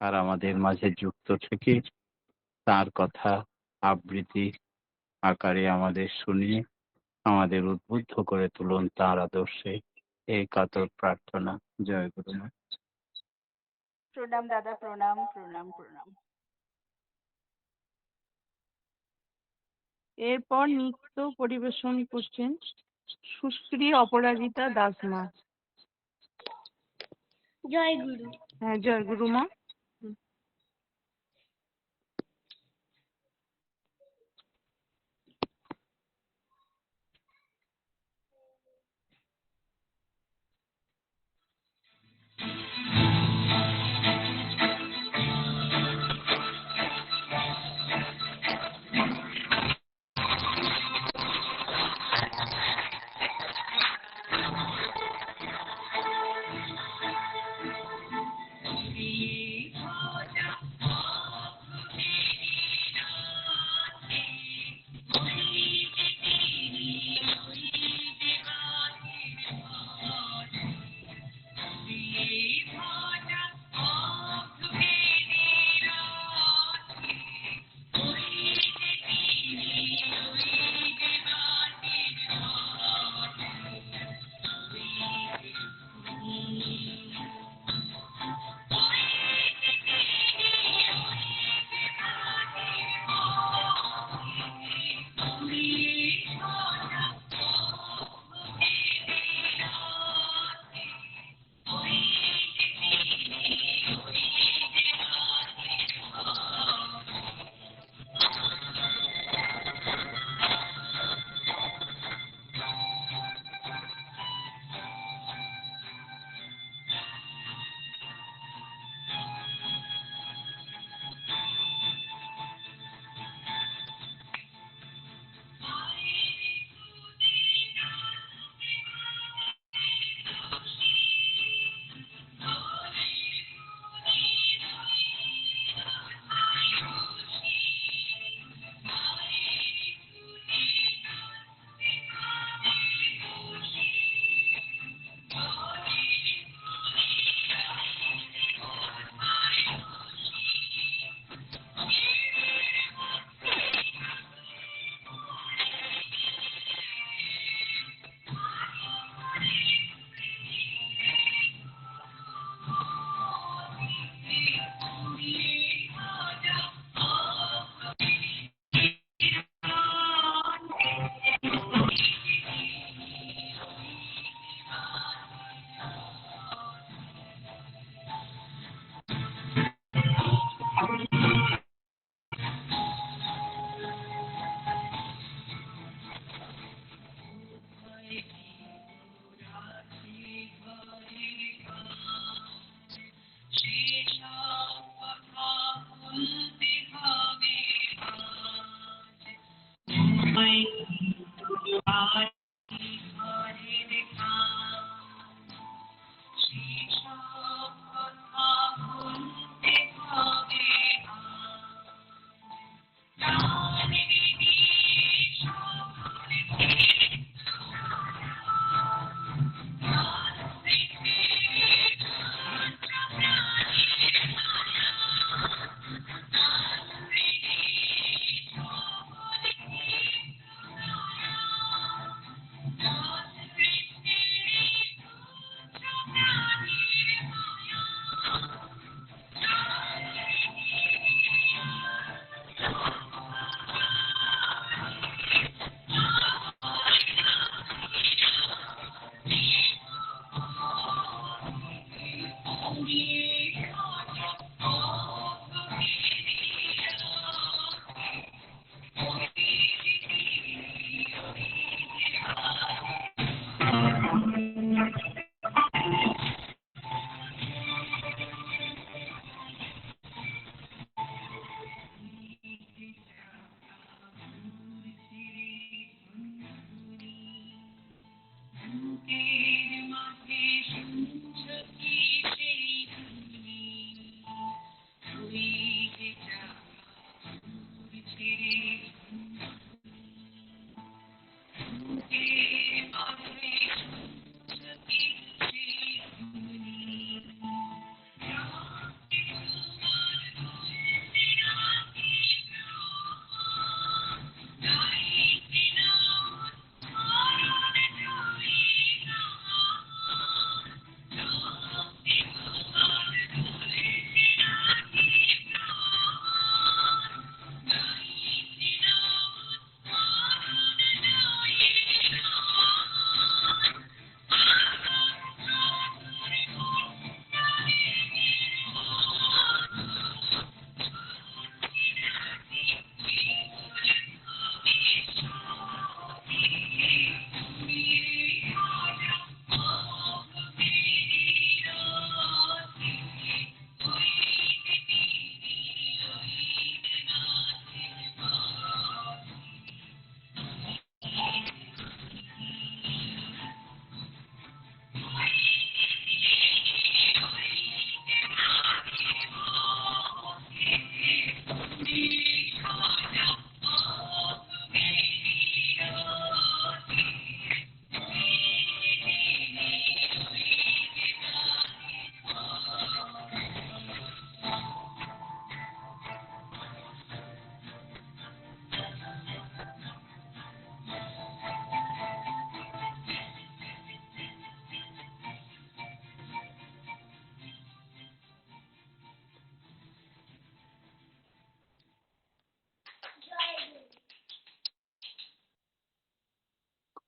S4: আর আমাদের মাঝে যুক্ত থেকে তার কথা আবৃত্তি আকারে আমাদের শুনিয়ে আমাদের উদ্বুদ্ধ করে তুলুন তার আদর্শে, এই কাতর প্রার্থনা। জয় গুরুমা।
S11: প্রণাম দাদা, প্রণাম প্রণাম প্রণাম।
S5: এরপর নৃত্য পরিবেশন করছেন সুশ্রী অপরাজিতা দাসমা।
S1: জয় গুরু।
S5: হ্যাঁ, জয় গুরু মা।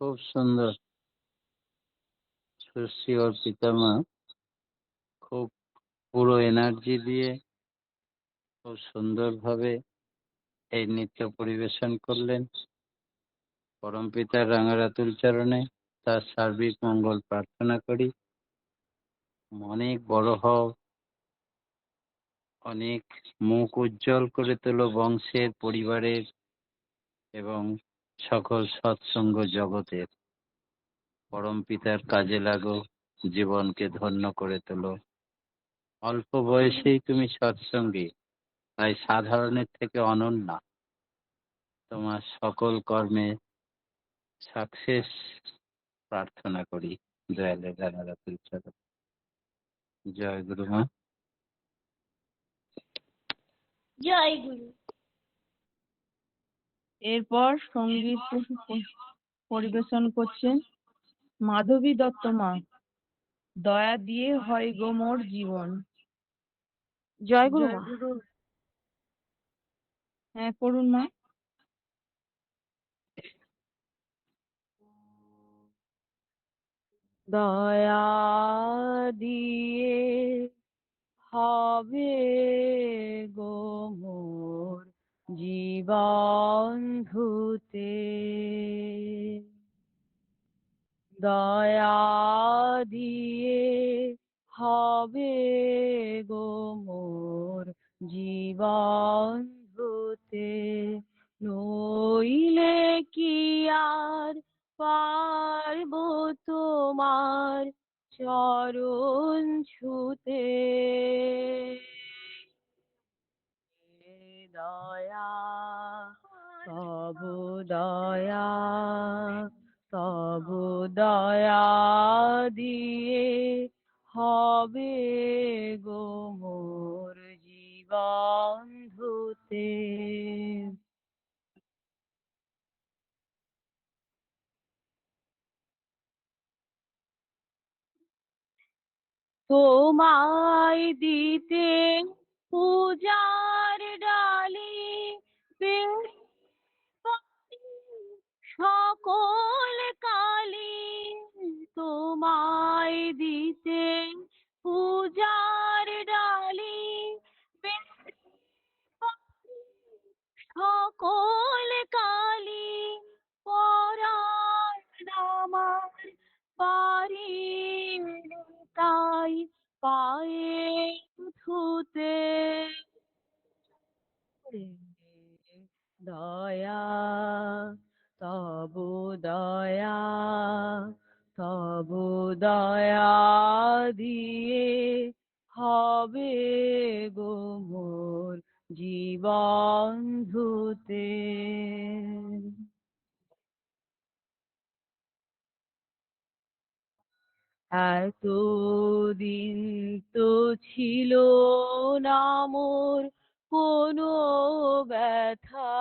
S4: খুব সুন্দর। সুশ্রী অর্পিতা মা খুব পুরো এনার্জি দিয়ে খুব সুন্দরভাবে এই নৃত্য পরিবেশন করলেন। পরমপিতার রাঙারাতুল চরণে তার সার্বিক মঙ্গল প্রার্থনা করি। অনেক বড় হও, অনেক মুখ উজ্জ্বল করে তোলো বংশের, পরিবারের এবং সকল সৎসঙ্গ জগতের। পরমপিতার কাজে লাগো, জীবনকে ধন্য করে তোলো। অল্প বয়সেই তুমি সৎসঙ্গী, তাই সাধারণের থেকে অনন্যা। তোমার সকল কর্মে সাকসেস প্রার্থনা করি দয়ালের রাঙারাতুল চরণে। জয় গুরু মা।
S1: জয় গুরু।
S5: এরপর সঙ্গীত পরিবেশন করছেন মাধবী দত্ত মা। দয়া দিয়ে হয় গো মোর জীবন।
S1: জয় গুরু মা।
S5: হ্যাঁ, করুন মা। দয়া দিয়ে হবে গো মোর জীবন ধুতে, দয়া দিয়ে হবে গো মোর জীবন ধুতে, নইলে কি আর পারব তোমার চরণ ছুতে। দয়া তব দয়া, তব দয়া দিয়ে হবে গো মোর জীবন ধুতে। তোমায় দিতে পূজার ডালি সকল কালি, তোমায় দিতে পূজার ডালি সকল কালি, পরাণ আমার পারি তাই পায়ে ধুতে। দয়া তব দয়া, তব দয়া দিয়ে হবে গো মোর জীবন ধুতে। এতদিন তো ছিল না মোর কোনো ব্যথা,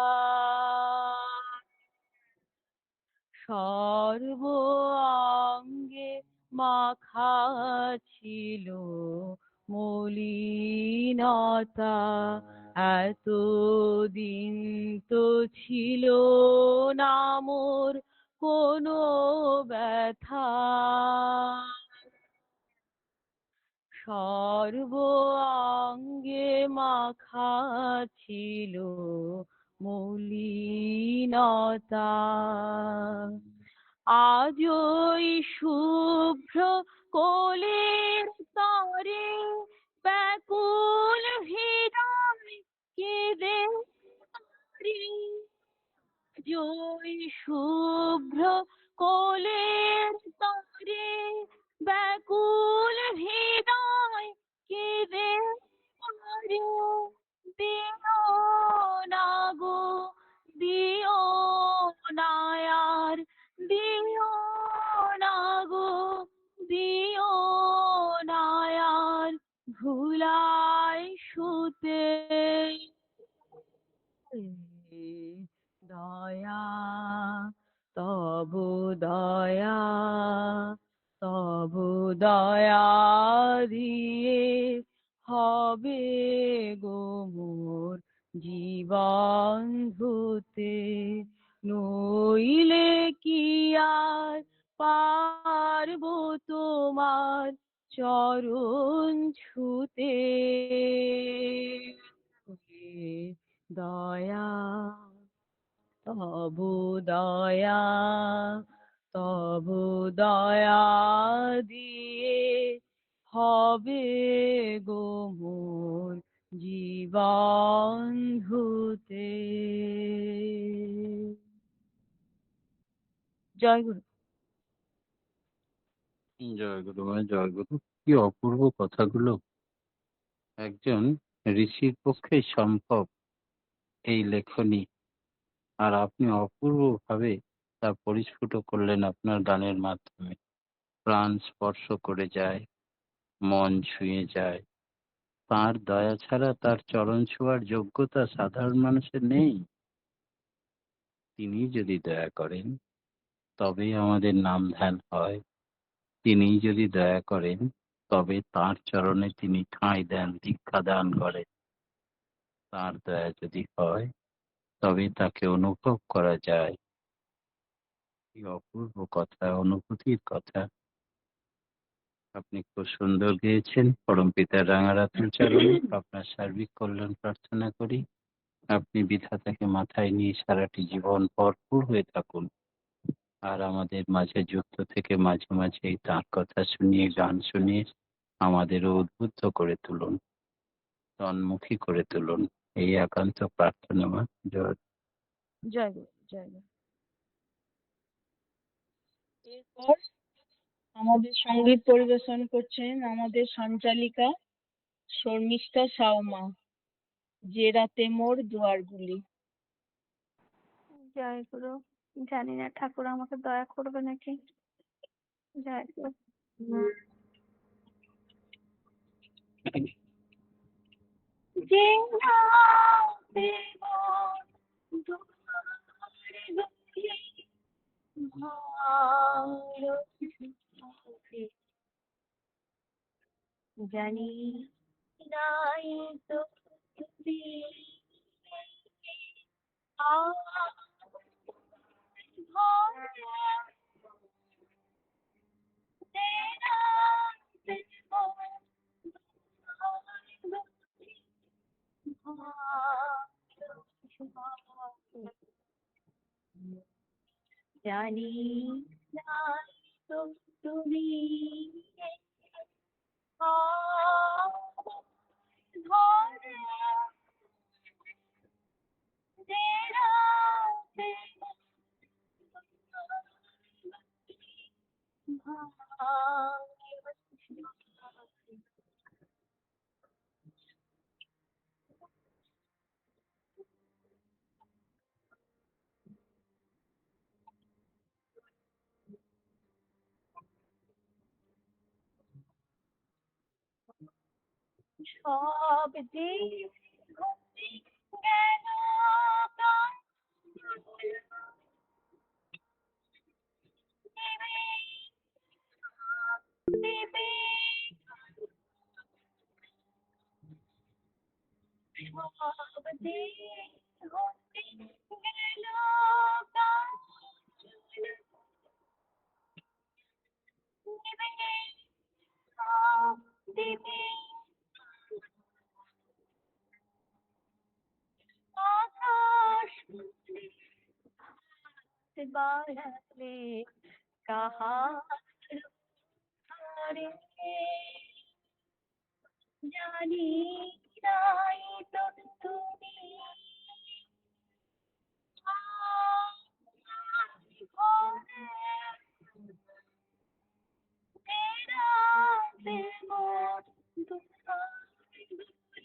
S5: সর্ব অঙ্গে মাখা ছিল মলিনতা। এতদিন তো ছিল না মোর কোনো ব্যথা, সর্ব অঙ্গে মাখা ছিল মলিনতা। আজ ওই শুভ্র কোলের তরে ব্যাকুল হৃদয় কেঁদে মরি। জয় শুভ্র কোলের তরে ব্যাকুল হৃদয় কেঁদে মরি। দিও না গো, দিও না আর, দিও না গো, দিও না আর ভুলায় শুতে। দয়া তব দয়া, তব দয়া দিয়ে হবে গো মোর জীবন ধুতে, নইলে কি আর পারবো তোমার চরণ ছুতে দয়া তবু দয়া তবু দয়া দিয়ে হবে গো মোর জীবন ধুতে। জয় গুরু।
S4: জয় গুরু মা, জয় গুরু। কি অপূর্ব কথাগুলো! একজন ঋষির পক্ষেই সম্ভব এই লেখনী, আর আপনি অপূর্বভাবে তা পরিস্ফুট করলেন আপনার গানের মাধ্যমে। প্রাণ স্পর্শ করে যায়, মন ছুঁয়ে যায়। তার দয়া ছাড়া তার চরণ ছোঁয়ার যোগ্যতা সাধারণ মানুষের নেই। তিনি যদি দয়া করেন তবেই আমাদের নাম ধ্যান হয়। তিনি যদি দয়া করেন তবে তার চরণে তিনি ঠাঁই দেন, দীক্ষা দান করেন। তার দয়া যদি হয় তবে তাকে অনুভব করা যায়। কি অপূর্ব কথা, অনুভূতির কথা! আপনি খুব সুন্দর গেয়েছেন। পরম পিতার রাঙারাতুল চরণে আপনার সার্বিক কল্যাণ প্রার্থনা করি। আপনি বিধাতাকে মাথায় নিয়ে সারাটি জীবন ভরপুর হয়ে থাকুন, আর আমাদের মাঝে যুক্ত থেকে মাঝে মাঝে তাঁর কথা শুনিয়ে, গান শুনিয়ে আমাদেরও উদ্বুদ্ধ করে তুলুন, তন্মুখী করে তুলুন। এই একান্ত প্রার্থনা মা। জয়।
S5: জয় গুরু। জয় গুরু। এরপর আমাদের সঙ্গীত পরিবেশন করছেন আমাদের সঞ্চালিকা শর্মিষ্ঠা সাউমা, যে রাতে মোর দুয়ারগুলি।
S1: জয় গুরু। জানি না ঠাকুর আমাকে দয়া করবে নাকি। জয় গুরু। যে রাতে মোর দুয়ারগুলি ভারতে জানি নাই তো তুমি জানি নাই তো তুমি ধরে সব দিন গেল দেবে সব দিন গেল দেবে আকাশ বাড়ালে কাহার ধরে জানি নাই তো তুমি ঘরে তেরাতে মোর দুয়ারগুলি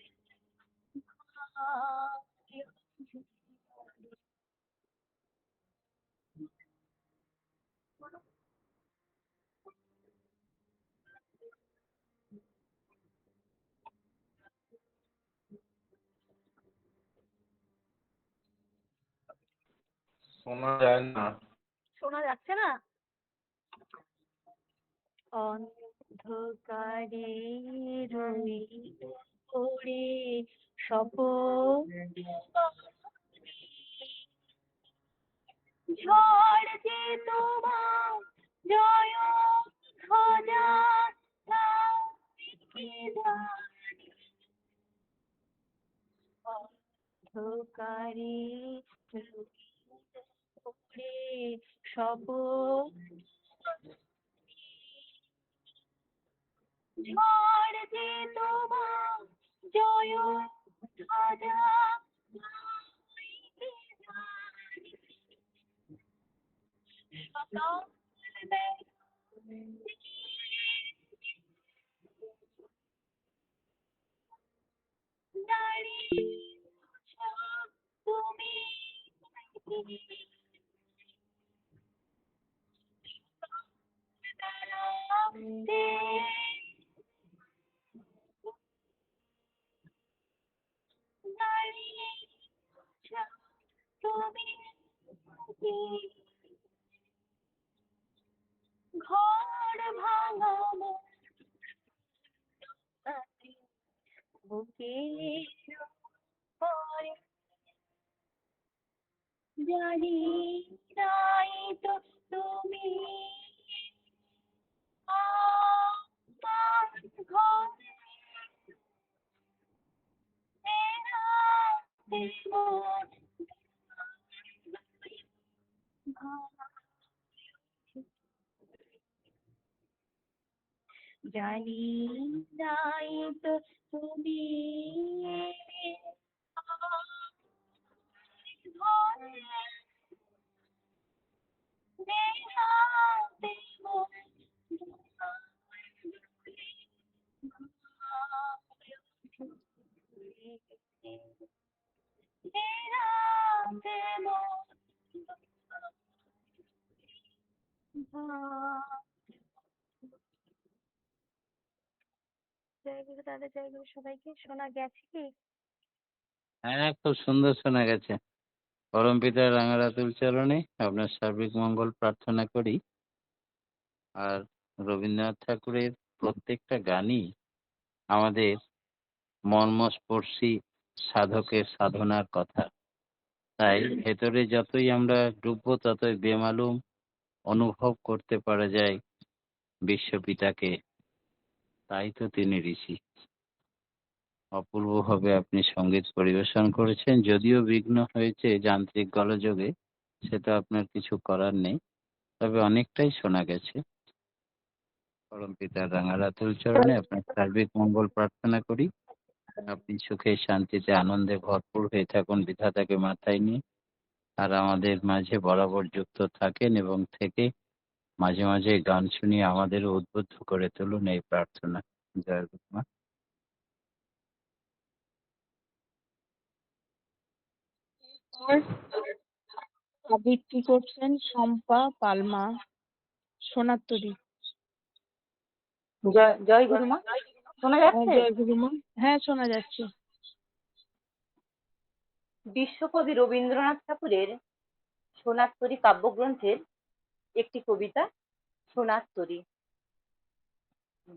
S1: ভাগ্য।
S3: শোনা যায় না।
S1: শোনা যাচ্ছে না? অন্ধকারে রইল পড়ে স্বপন ঝড় যে তোমার জয় ধ্বজা অন্ধকারে শপথ ঝড় যে তোমার জয় ধ্বজা তুমি ঘর ভাঙানো বুকে পরে জানি নাই তো তুমি আমার ঘরে জানি নাই তো তুমি জয়গুরু দাদা, জয়গুরু সবাইকে। শোনা গেছে কি?
S4: হ্যাঁ, খুব সুন্দর শোনা গেছে। পরম পিতার রাঙারাতুল চরণে আপনার সার্বিক মঙ্গল প্রার্থনা করি। আর রবীন্দ্রনাথ ঠাকুরের প্রত্যেকটা গানই আমাদের মর্মস্পর্শী সাধকের সাধনার কথা। তাই ভেতরে যতই আমরা ডুববো ততই বেমালুম অনুভব করতে পারা যায় বিশ্বপিতাকে। তাই তো তিনি ঋষি। অপূর্বভাবে আপনি সঙ্গীত পরিবেশন করেছেন, যদিও বিঘ্ন হয়েছে যান্ত্রিক গোলযোগে, সেটা আপনার কিছু করার নেই, তবে অনেকটাই শোনা গেছে। পরম পিতার রাঙারাতুল চরণে আপনার সার্বিক মঙ্গল প্রার্থনা করি। আপনি সুখে শান্তিতে আনন্দে ভরপুর হয়ে থাকুন বিধাতাকে মাথায় নিয়ে, আর আমাদের মাঝে বরাবর যুক্ত থাকেন এবং থেকে মাঝে মাঝে গান শুনিয়ে আমাদেরও উদ্বুদ্ধ করে তুলুন, এই প্রার্থনা। জয় গুরুমা।
S5: আবৃত্তি করছেন শম্পা পালমা, সোনাত্তরী।
S6: জয় গুরুমা, শোনা যাচ্ছে?
S5: জয় গুরুমা। হ্যাঁ, শোনা যাচ্ছে।
S6: বিশ্বকবি রবীন্দ্রনাথ ঠাকুরের সোনাত্তরী কাব্যগ্রন্থের একটি কবিতা, সোনাত্তরী।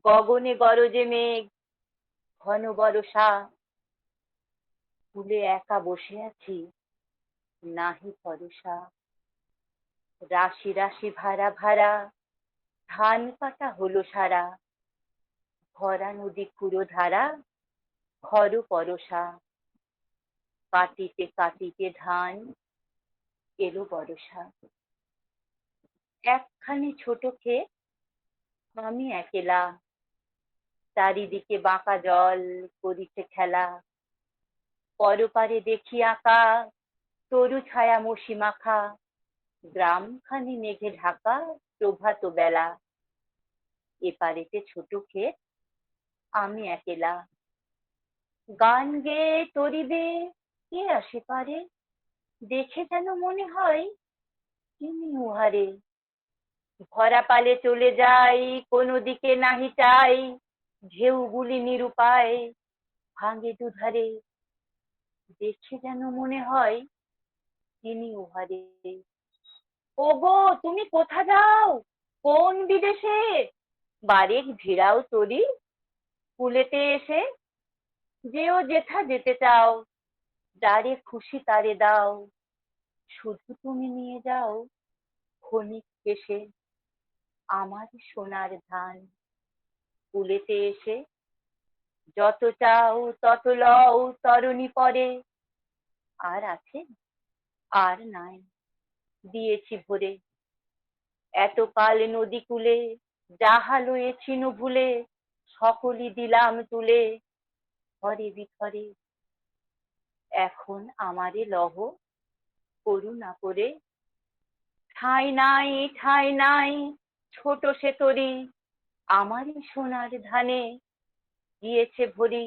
S6: গগনে গরজে মেঘ, ঘন বরষা, ফুলে একা বসে আছি, নাহি ভরসা। রাশি রাশি ভাড়া ভাড়া, ধান কাটা হলো সারা, ভরা নদী খুঁড়ো ধারা, ঘর পরশা। কাটিতে কাটিতে ধান, এলো বরষা। একখানি ছোট ক্ষেত, আমি একেলা, চারিদিকে বাঁকা জল করিছে খেলা। পরপারে দেখি আঁকা, তরু ছায়া মসি মাখা, গ্রামখানি মেঘে ঢাকা, প্রভাত বেলা। এপারেতে ছোট ক্ষেত, আমি একেলা, গান গেয়ে তরিবে কে আসে পারে, দেখে যেন মনে হয় তিনি উহারে। ভরা পালে চলে যাই, কোনো দিকে নাহি চাই, ঢেউগুলি নিরুপায় ভাঙে দুধারে, দেখে যেন মনে হয় তিনি উহারে। ওগো তুমি কোথা যাও, কোন বিদেশে, বারেক ভিড়াও তরি, কুলেতে এসে। যেও যেথা যেতে চাও, যারে খুশি তারে দাও, শুধু তুমি নিয়ে যাও ক্ষণিক কেশে।
S11: আমার সোনার ধান কুলেতে এসে যত চাও তত লও তরণী পরে, আর আছে আর নাই দিয়েছি ভরে, এতকাল নদী কূলে যাহা লয়েছিনু ভুলে, সকলই দিলাম তুলে ঘরে বিঘরে। এখন আমারে লহ করুণা করে, ঠাঁই নাই ঠাঁই নাই ছোট সে তরি, আমারই সোনার ধানে গিয়েছে ভরি।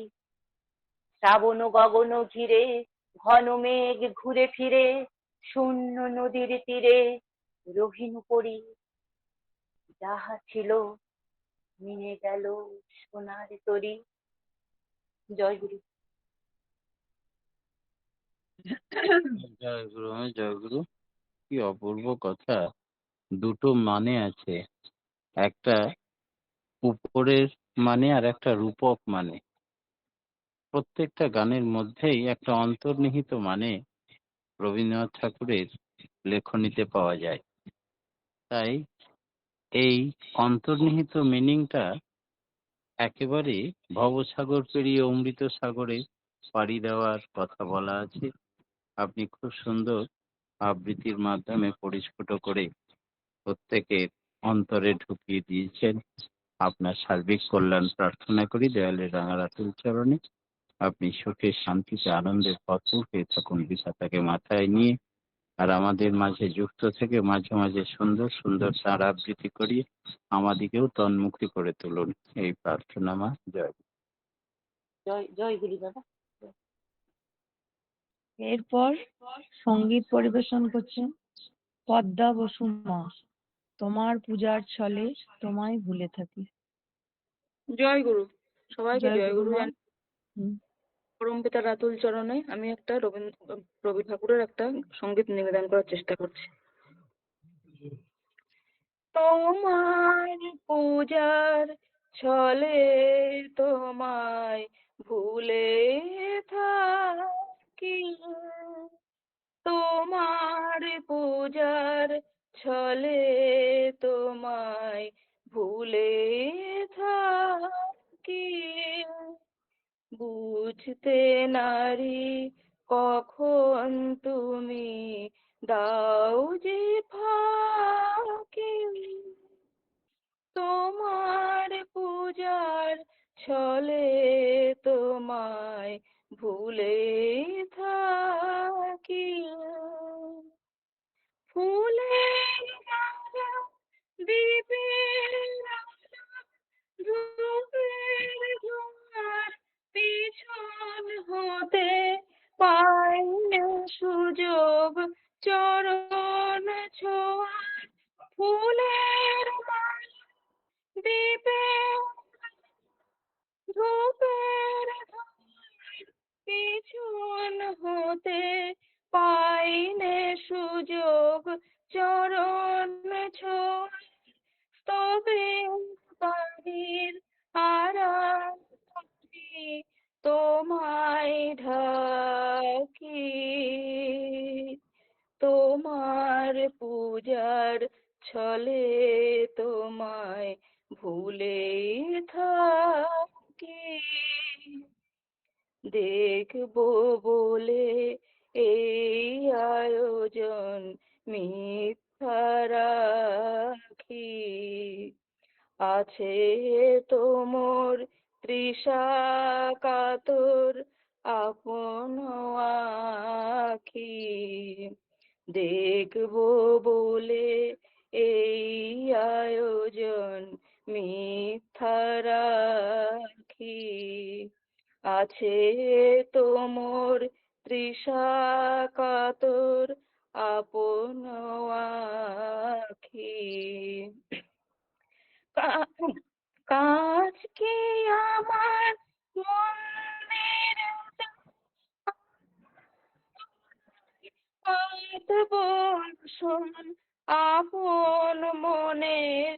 S11: শ্রাবণ গগন ঘিরে ঘন মেঘ ঘুরে ফিরে, শূন্য নদীর তীরে রহিনু পড়ি, যাহা ছিল মিনে গেল সোনার তরি। জয় গুরু।
S4: জয় গুরু, জয় গুরু। কি অপূর্ব কথা। দুটো মানে আছে, একটা উপরের মানে আর একটা রূপক মানে। প্রত্যেকটা গানের মধ্যেই একটা অন্তর্নিহিত মানে রবীন্দ্রনাথ ঠাকুরের লেখনীতে পাওয়া যায়। তাই এই অন্তর্নিহিত মিনিংটা একেবারে ভবসাগর পেরিয়ে অমৃত সাগরে পাড়ি দেওয়ার কথা বলা আছে। আপনি খুব সুন্দর আবৃত্তির মাধ্যমে পরিস্ফুট করে প্রত্যেকের অন্তরে ঢুকিয়ে দিয়েছেন। আপনার সার্বিক কল্যাণ প্রার্থনা করি দয়ালের রাঙা রাতুল চরণে। আপনি সুখে শান্তিতে আনন্দে ভরপুর হয়ে থাকুন বিধাতাকে মাথায় নিয়ে। আর আমাদের মাঝে যুক্ত থেকে মাঝে মাঝে সুন্দর সুন্দর তার আবৃত্তি করিয়ে আমাদিকেও তন্মুখী করে তুলুন, এই প্রার্থনা মা। জয় গুরু।
S11: জয় জয় গুরু দাদা।
S5: এরপর সঙ্গীত পরিবেশন করছেন পদ্মা বসু মা। তোমার পূজার ছলে তোমায় ভুলে থাকি।
S6: জয় গুরু, সবাইকে
S5: জয়
S6: জয়
S5: গুরু
S6: গুরু
S5: মা।
S6: জানাই।
S5: হুম।
S6: পরমপিতা রাতুল চরণে আমি একটা রবি ঠাকুরের একটা সঙ্গীত নিবেদন করার চেষ্টা করছি। তোমার পূজার ছলে তোমায় ভুলে থাকি, তোমার পূজার ছলে তোমায় ভুলে থাকি, বুঝতে নারি কখন তুমি দাও যে ফাঁকি, তোমার পূজার ছলে তোমায় ভুলে থাকি, ফুলের মালা দ্বীপের আলো, ধূপের ধোঁয়ার পিছন হতে পাই না সুযোগ চরণ ছোঁয়ার, ফুলের মালা দ্বীপের ধূপের ধোঁয়ার পিছন হতে পাই নে সুযোগ চরণ ছোঁয়ার, তবে বাড়ির আড়াল থাকি তোমায় ঢাকি, তোমার পূজার ছলে তোমায় ভুলে থাকি, দেখবো বলে এই আয়োজন মিথ্যা রাখি, আছে তোমর তৃষা কাতর আপন আখি, দেখবো বলে এই আয়োজন মিথ্যা রাখি, আছে তোমর তৃষা কাতর আপন আখি, কাজ কি আমার মন্দির বর্ষণ আপন মনের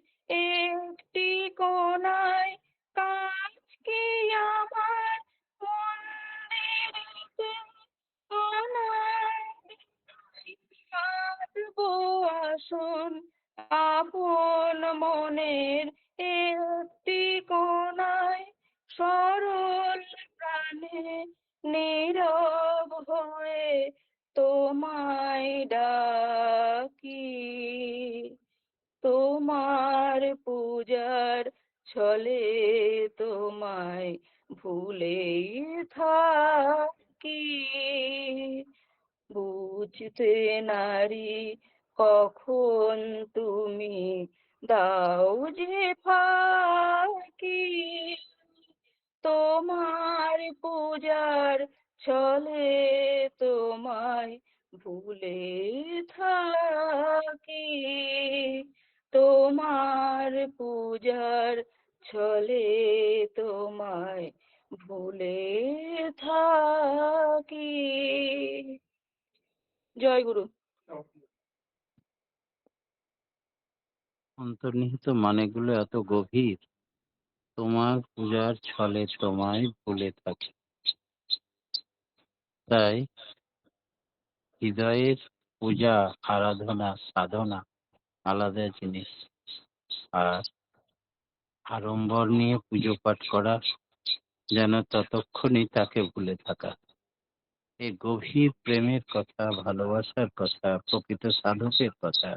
S6: একটি কোণায়, কাজ কি আমার মন্দিরেতে কাঁদবো আসন আপন মনে মনের একটি কোণায় সরল প্রাণে নীরব হয়ে তোমায় ডাকি, তোমার পূজার ছলে তোমায় ভুলেই থাকি। বুঝতে নারী কখন তুমি দাও যে ফাঁকি, তোমার পূজার ছলে তোমায় ভুলে থাকি, তোমার পূজার ছলে তোমায় ভুলে থাকি। জয় গুরু।
S4: অন্তর্নিহিত মানেগুলো এত গভীর, তোমার পূজার ছলে তোমায় ভুলে থাকি। তাই হৃদয়ের পূজা, আরাধনা, সাধনা আলাদা জিনিস। আর আড়ম্বর নিয়ে পুজো পাঠ করা যেন ততক্ষণই তাকে ভুলে থাকা। এই গভীর প্রেমের কথা, ভালোবাসার কথা, প্রকৃত সাধকের কথা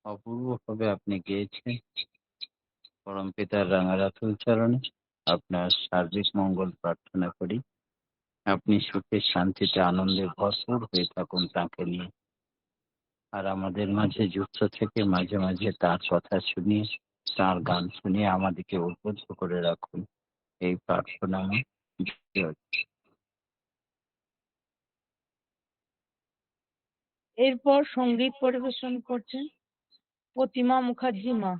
S4: অপূর্বভাবে আপনি গেয়েছেন। পরম পিতার রাঙারাতুল চরণে আপনার সার্বিক মঙ্গল প্রার্থনা করি। আপনি সুখে শান্তিতে আনন্দে ভরপুর হয়ে থাকুন তাকে নিয়ে। আর আমাদের মাঝে যুক্ত থেকে মাঝে মাঝে তার কথা শুনিয়ে, তার গান শুনিয়ে আমাদেরকে উদ্বুদ্ধ করে রাখুন। এই প্রার্থনা আমার।
S5: এরপর সঙ্গীত পরিবেশন করছেন প্রতিমা মুখার্জি মা,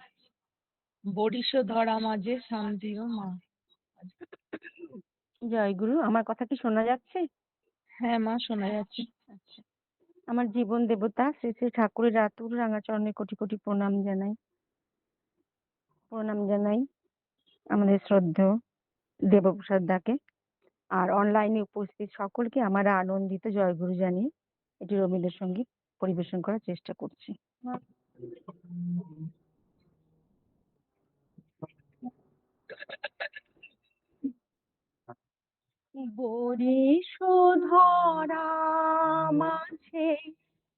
S5: বরিশ ধরা মাঝে শান্তিও মা।
S12: জয়গুরু, আমার কথা কি শোনা যাচ্ছে?
S5: হ্যাঁ মা, শোনা যাচ্ছে।
S12: আচ্ছা। আমার জীবন দেবতা শ্রী শ্রী ঠাকুরের রাতুল রাঙাচরণে কোটি কোটি প্রণাম জানাই। আমাদের শ্রদ্ধেয় দেবপ্রসাদ দাকে আর অনলাইনে উপস্থিত সকলকে আমার আনন্দিত জয়গুরু জানিয়ে এটি রবীন্দ্রসঙ্গীত পরিবেশন করার চেষ্টা করছি। বরিশ ধরা মাঝে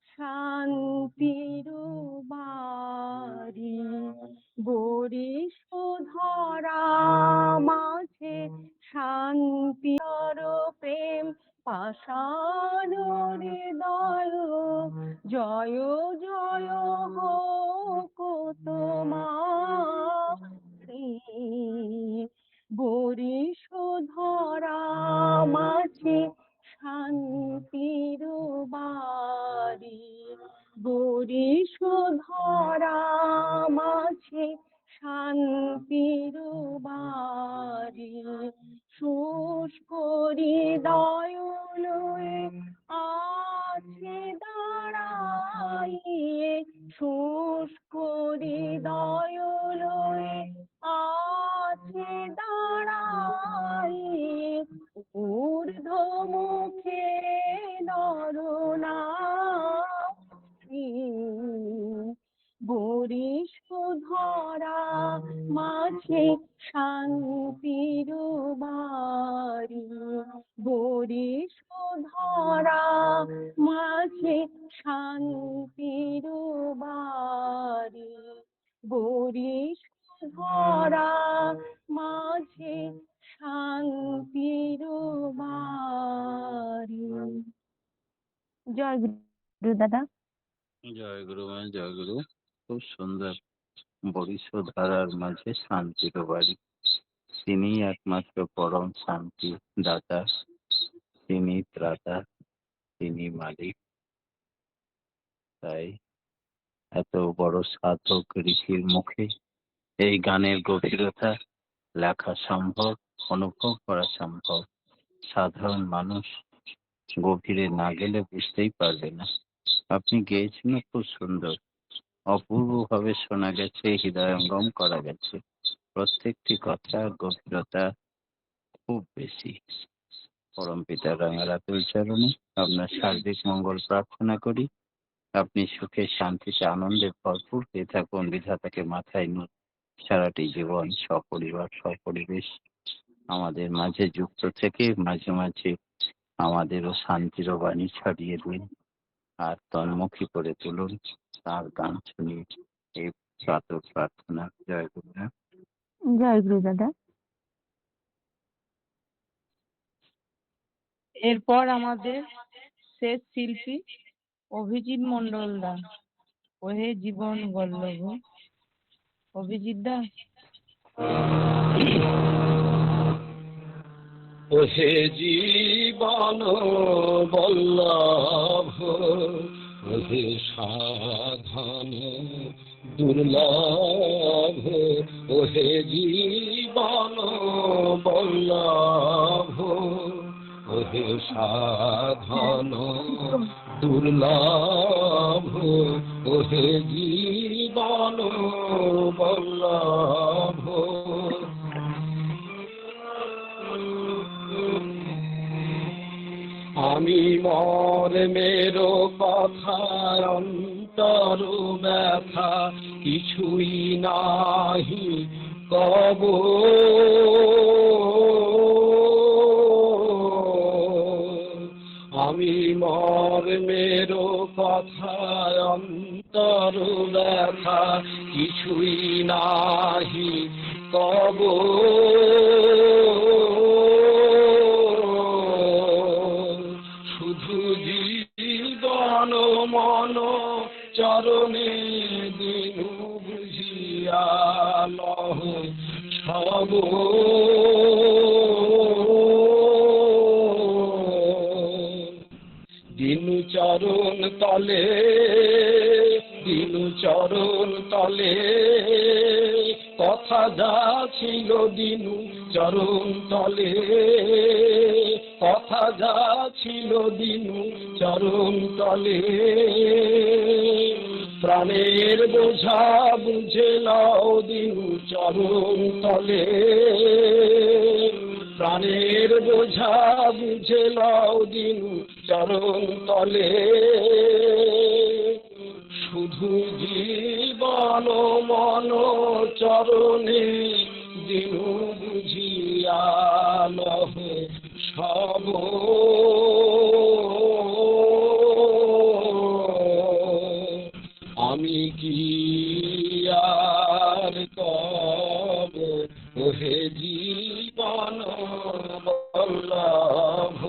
S12: শান্তির বাড়ি, বরিশ ধরা মাঝে শান্তির প্রেম পাষাণ হৃদয়, জয় জয় হোক তোমার বরিশ ধরা মাঝে শান্তির বাড়ি, বরিশ ধরা মাঝে শান্তির বাড়ি, শুষ্ক হৃদয় লয়ে আছে দাঁড়াইয়ে, শুষ্ক হৃদয় লয়ে আছে দাঁড়াইয়ে, ঊর্ধ্ব মুখে নরনারী, বরিশ ধরা মাঝে শান্তির বাড়ি, বরিশ ধরা মাঝে শান্তির বাড়ি, বরিশ ধরা মাঝে শান্তির বাড়ি। জয় গুরু দাদা।
S4: জয় গুরু মা, জয় গুরু। খুব সুন্দর। বরিশ ধারার মাঝে শান্তির বাড়ি। তিনি একমাত্র পরম শান্তি দাতা, তিনি ত্রাতা, তিনি মালিক। তাই এত বড় সাধক ঋষির মুখে এই গানের গভীরতা লেখা সম্ভব, অনুভব করা সম্ভব। সাধারণ মানুষ গভীরে না গেলে বুঝতেই পারবে না। আপনি গেয়েছেন খুব সুন্দর, অপূর্বভাবে শোনা গেছে, হৃদয়ঙ্গম করা গেছে। প্রত্যেকটি কথা গভীরতা খুব বেশি। পরম পিতার রাঙারাতুল চরণে আপনার সার্বিক মঙ্গল প্রার্থনা করি। আপনি সুখে শান্তিতে আনন্দে ভরপুর হয়ে থাকুন, বিধাতাকে মাথায় নিয়ে সারাটি জীবন সপরিবার সপরিবেশ আমাদের মাঝে যুক্ত থেকে মাঝে মাঝে আমাদেরও শান্তির বাণী ছড়িয়ে দিন আর তন্মুখী করে তুলুন। তার গান শুনিয়ে এই প্রাতঃ প্রার্থনা। জয় গুরুদেব।
S12: জয় গুরু দাদা।
S5: এরপর আমাদের শেষ শিল্পী অভিজিৎ মন্ডল দা, ওহে জীবন বল্লভ। অভিজিৎ দা।
S10: ওহে জীবন বল্লভ, ওহে সাধন দুর্লভ, ওহে জীবন বল্লভ, ওহে সাধন দুর্লভ, ওহে জীবন বল্লভ। আমি মর্মের কথার অন্তর ব্যথা কিছুই নাহি কব, আমি মর্মের কথার অন্তর ব্যথা কিছুই নাহি কব, শুধু জীবন মন চরণে দিনু বুঝিয়া লহ সব, দিনু চরণ তলে, দিনু চরণ তলে কথা যা ছিল, দিনু চরণ তলে কথা যা ছিল, দিনু চরণ তলে। প্রাণের বোঝা বুঝে নাও দিনু চরণ তলে, প্রাণের বোঝা বুঝে নাও দিনু চরণ তলে। শুধু জীবন মন চরণে দিনু বুঝিয়া লহ সব, আমি কি আর কব ওহে জীবন বল্লভ।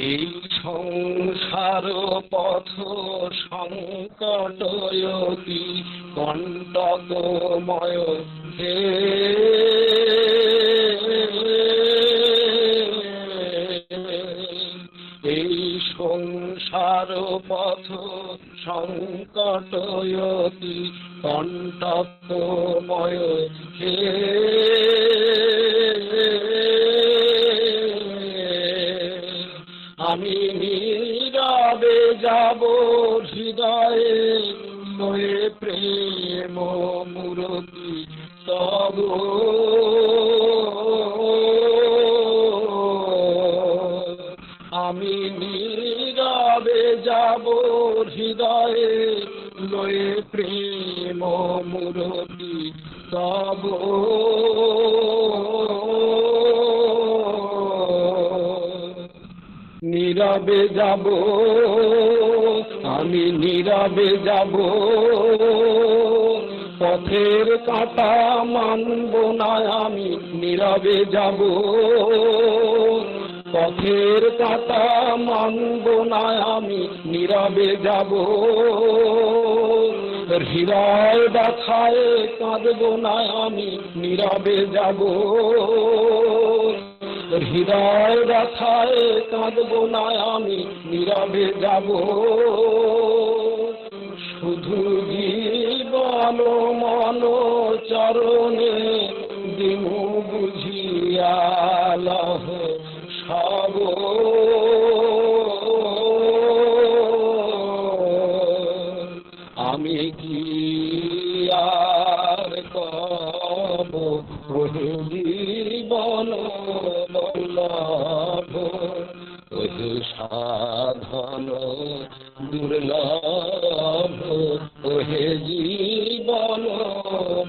S10: এই সংসার পথ সংকট অতি কণ্টকময় হে, এই সংসার পথ সংকট অতি কণ্টকময় হে, আমি নীরবে যাব হৃদয়ে লয়ে প্রেম মূরতি তব, আমি নীরবে যাব হৃদয়ে লয়ে প্রেম মূরতি তব, নীরবে যাব আমি নীরবে যাব, পথের কাঁটা মানব না আমি নীরবে যাব, পথের কাঁটা মানব না আমি নীরবে যাব, হৃদয় ব্যথায় কাঁদব না আমি নীরবে যাব, হৃদয় ব্যথায় কাঁদব না আমি নীরবে যাব, শুধু জীবন মন চরণে দিনু বুঝিয়া লহ সব, আমি কি আর কব ওহে জীবন বল্লভ ওহে সাধন দুর্লভ ওহে জীবন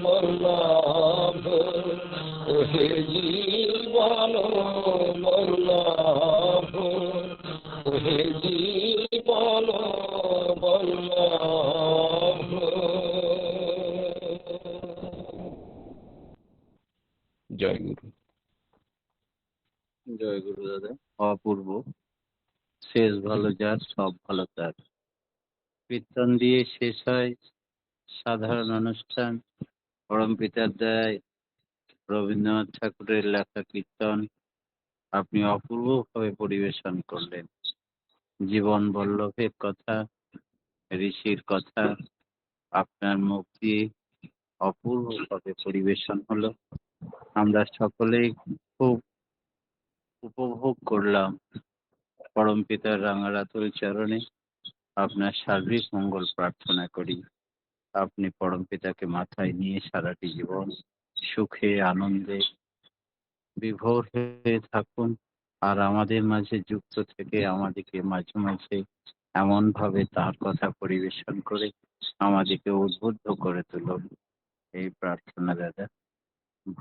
S10: বল্লভ ওহে জীবন বল্লভ ওহে জীবন বল্লভ। জয় গুরু।
S4: জয় গুরু দাদা। অপূর্ব। শেষ ভালো যার সব ভালো তার। কীর্তন দিয়ে শেষ হয় সাধারণ অনুষ্ঠান। পরম পিতার দায় রবীন্দ্রনাথ ঠাকুরের লেখা কীর্তন আপনি অপূর্বভাবে পরিবেশন করলেন। জীবন বল্লভের কথা, ঋষির কথা আপনার মুখ দিয়ে অপূর্বভাবে পরিবেশন হলো। আমরা সকলেই খুব উপভোগ করলাম। পরম পিতার রাঙারাতুল চরণে আপনার সার্বিক মঙ্গল প্রার্থনা করি। আপনি পরম পিতাকে মাথায় নিয়ে সারাটি জীবন সুখে আনন্দে বিভোর হয়ে থাকুন, আর আমাদের মাঝে যুক্ত থেকে আমাদেরকে মাঝে মাঝে এমন ভাবে তার কথা পরিবেশন করে আমাদেরকে উদ্বুদ্ধ করে তুলুন, এই প্রার্থনা দাদা।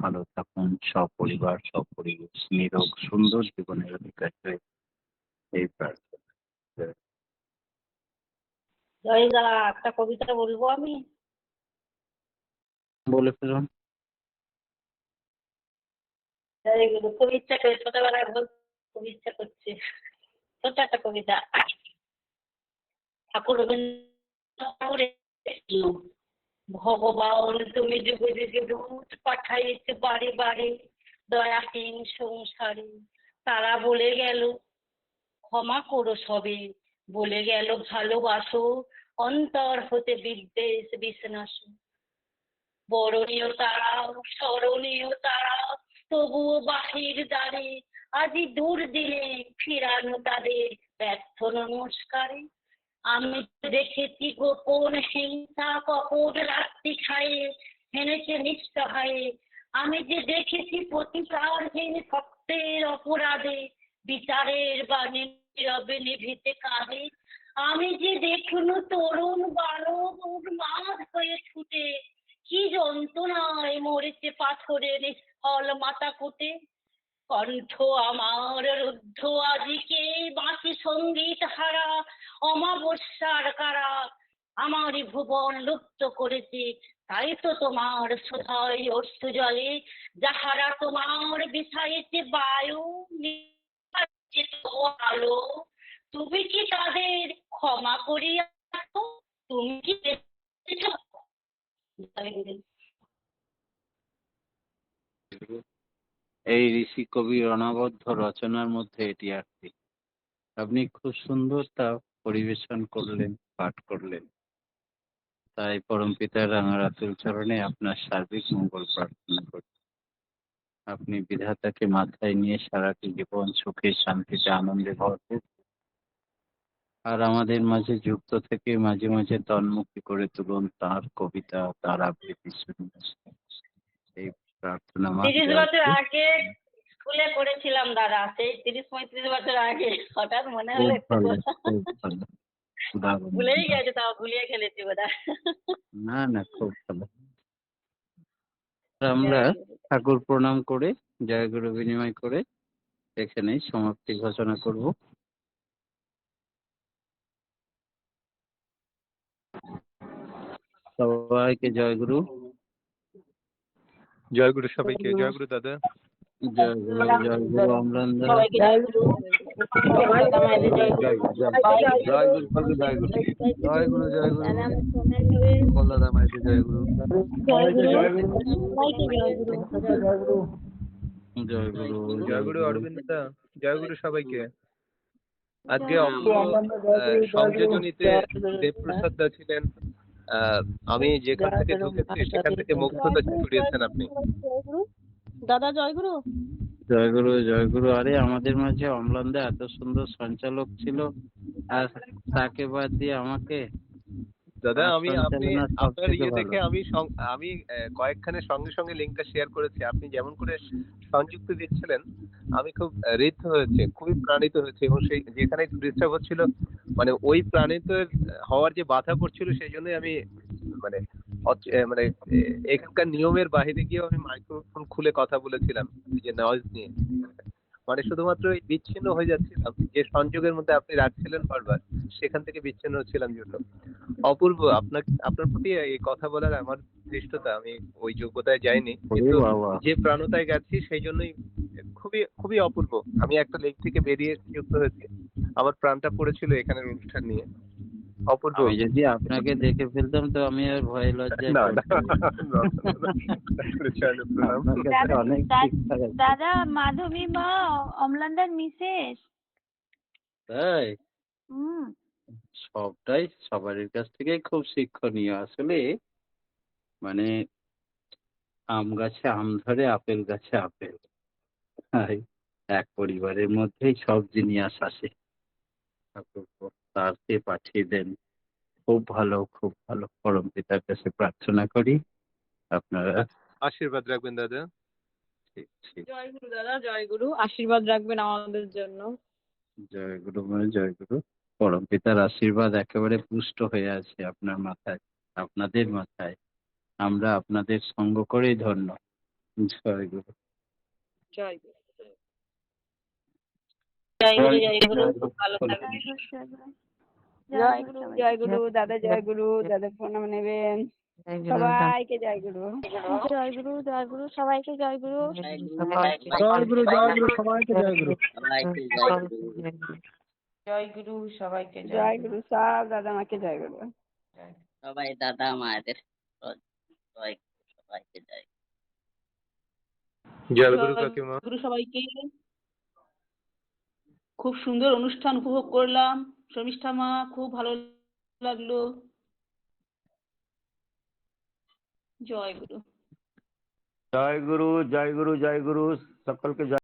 S4: ভালো থাকুন সপরিবার সপরিবেশ নিরোগ সুন্দর জীবনের অধিকার হয়ে, এই প্রার্থনা।
S11: জয়দা, একটা কবিতা বলবো আমি।
S4: বলে ফেলুন।
S11: জয়গুরু, খুব ইচ্ছা করে ছোটবেলায় খুব ইচ্ছা করছে। ছোট একটা কবিতা। ঠাকুর রবীন্দ্রনাথ ঠাকুরের ভগবান তুমি যুগে যুগে দূত পাঠাইতে বাড়ি বাড়ি দয়াহীন সংসারে। তারা বলে গেল ক্ষমা করো সবে, বলে গেল ভালোবাসো, অন্তর হতে বিদ্বেষ বিষ্ণাস। বরণীয় তারা স্মরণীয় তারা, তবুও বাহির দ্বারে আজি দুর্দিনে ফিরানো তাদের ব্যর্থ নমস্কারে। আমি দেখেছি গোপন হিংসা কপট রাত্রি খায়ে হেনেছে নিঃসহায়ে। আমি যে দেখেছি প্রতিকারহীন ভক্তের অপরাধে বিচারের বাণী নীরবে নিভিতে কাঁদে। আমি যে দেখলু তরুণ বালক উন্মাদ হয়ে ছুটে, কি যন্ত্রণায় মরেছে পাথরে নিষ্ফল মাথা কুটে। কণ্ঠ আমার রুদ্ধ আজিকে বাঁশি সঙ্গীত হারা, অমাবস্যার কারা আমারই ভুবন লুপ্ত করেছে। তাই তো তোমার সুধাই অশ্রু জলে, যাহারা তোমার বিষাইছে বায়ু নিভাইছে তবু আলো। তুমি কি তাদের ক্ষমা করিয়াছ? তুমি কি দেখেছ? জয় গুরু।
S4: এই ঋষি কবির অনবদ্য রচনার মধ্যে এটি একটি। আপনি খুব সুন্দর তা পরিবেশন করলেন, পাঠ করলেন। তাই পরম পিতার রাঙারাতুল চরণে আপনার সার্বিক মঙ্গল প্রার্থনা করি। আপনি বিধাতাকে মাথায় নিয়ে সারাটি জীবন সুখে শান্তিতে আনন্দে ভরপুর, আর আমাদের মাঝে যুক্ত থেকে মাঝে মাঝে তন্মুখী করে তুলুন তার কবিতা, তার আবৃত্তি শুনে। এই প্রার্থনা
S11: 30 বছর আগে স্কুলে পড়েছিলাম দাদা, সেই 30-35 বছর আগে। হঠাৎ মনে হলো একটু কথা।
S4: দারুণ।
S11: ভুলেই গেছে, তাও ভুলিয়ে খেলেছি বোধহয়।
S4: না না, খুব ভালো। আমরা ঠাকুর প্রণাম করে জয়গুরু বিনিময় করে এখানেই সমাপ্তি ঘোষণা করব। সবাইকে জয়গুরু।
S9: জয়গুরু সবাইকে। জয়গুরু দাদা।
S4: জয়গুরু। জয়গুরু অম্লান দা।
S11: সবাইকে জয় গুরু। মাতা মায়েদের জয় গুরু।
S8: জয়গুরু সকলকে জয়গুরু। জয়গুরু জয়গুরু কল্লাদা মাইকে জয়গুরু।
S11: সবাইকে জয় গুরু।
S4: জয়গুরু।
S9: জয়গুরু অরবিন্দ দা। জয়গুরু সবাইকে। আজকে সংযোজনীতে দেবপ্রসাদ দা ছিলেন। আমি যেখান থেকে ঢুকেছি সেখান থেকে মুগ্ধতা ছড়িয়েছেন আপনি।
S11: দাদা জয়গুরু।
S4: জয়গুরু। জয়গুরু। আরে আমাদের মাঝে অম্লান দা এত সুন্দর সঞ্চালক ছিল, আর তাকে বাদ দিয়ে আমাকে
S9: দাদা
S4: আমার
S9: আপনি
S4: সঞ্চালনা সব
S9: আপনার
S4: থেকে ভালো।
S9: দেখে আমি কয়েকখানের সঙ্গে সঙ্গে লিঙ্কটা শেয়ার করেছি। আপনি যেমন করে সংযুক্তি দিচ্ছিলেন আমি খুব ঋদ্ধ হয়েছে, খুবই প্রাণিত হয়েছে, এবং সেই যেখানে একটু ডিস্টার্ব হচ্ছিল মানে ওই প্রাণিত হওয়ার যে বাধা পড়ছিল সেই জন্যই আমি মানে মানে এখানকার নিয়মের বাইরে গিয়েও আমি মাইক্রোফোন খুলে কথা বলেছিলাম এই যে নয়েজ নিয়ে। মানে শুধুমাত্র এই বিচ্ছিন্ন হয়ে যাচ্ছিলাম যে সংযোগের মধ্যে আপনি রাখছিলেন বারবার, সেখান থেকে বিচ্ছিন্ন হচ্ছিলাম জন্য। অপূর্ব, আপনার প্রতি এই কথা বলার আমার ধৃষ্টতা, আমি ওই যোগ্যতায় যাইনি, কিন্তু
S4: ওরে বাবা!
S9: যে প্রাণতায় গেছি সেই জন্যই খুবই খুবই অপূর্ব। আমি একটা লেক থেকে বেরিয়ে এসে যুক্ত হয়েছি, আমার প্রাণটা পড়েছিল এখানের অনুষ্ঠান নিয়ে। অপূর্ব।
S4: আমি যদি আপনাকে দেখে ফেলতাম তো আমি আর ভয়ে লজ্জায়
S9: না না
S4: পড়তাম না।
S9: প্রণাম।
S4: আপনার কাছে অনেক শিক্ষা আছে।
S1: দাদা মাধবী মা অমলানদার মিসেস।
S4: তাই?
S1: হুম।
S4: সবটাই সবারই কাছ থেকেই খুব শিক্ষণীয়। আসলে মানে আম গাছে আম ধরে, আপেল গাছে আপেল। তাই এক পরিবারের মধ্যেই সব জিনিস আসে। ঠাকুর তারকে পাঠিয়ে দেন। খুব ভালো, খুব ভালো। পরম পিতার কাছে প্রার্থনা করি আপনারা
S9: আশীর্বাদ রাখবেন দাদা।
S4: ঠিক ঠিক।
S5: জয় গুরু দাদা, জয় গুরু, আশীর্বাদ রাখবেন আমাদের জন্য।
S4: জয় গুরু মানে জয় গুরু। পরম পিতার আশীর্বাদ একেবারে পুষ্ট হয়ে আছে আপনার মাথায়, আপনাদের মাথায়। আমরা আপনাদের সঙ্গ করেই ধন্য। জয় গুরু।
S5: জয় গুরু।
S11: জয় গুরু জয় গুরু, খুব ভালো
S1: জয়
S11: থাকবেন।
S1: গুরু, জয় গুরু।
S5: জয় গুরু, জয় গুরু, দাদা জয় গুরু, দাদা প্রণাম নেবেন। সবাইকে জয় গুরু।
S1: জয় গুরু, জয় গুরু, সবাইকে জয় গুরু।
S8: জয় গুরু সবাইকে জয় গুরু।
S11: সবাইকে জয় গুরু।
S5: জয় গুরু, সবাইকে জয় গুরু, সব দাদা মাকে জয় গুরু।
S11: সবাই দাদা মায়েদের জয় গুরু, সবাইকে জয় গুরু।
S9: জয় গুরু কাকিমা।
S6: গুরু সবাইকে। খুব সুন্দর অনুষ্ঠান উপভোগ করলাম। শর্মিষ্ঠা মা, খুব ভালো লাগলো। জয় গুরু।
S10: জয় গুরু জয় গুরু জয় গুরু সকলকে জয়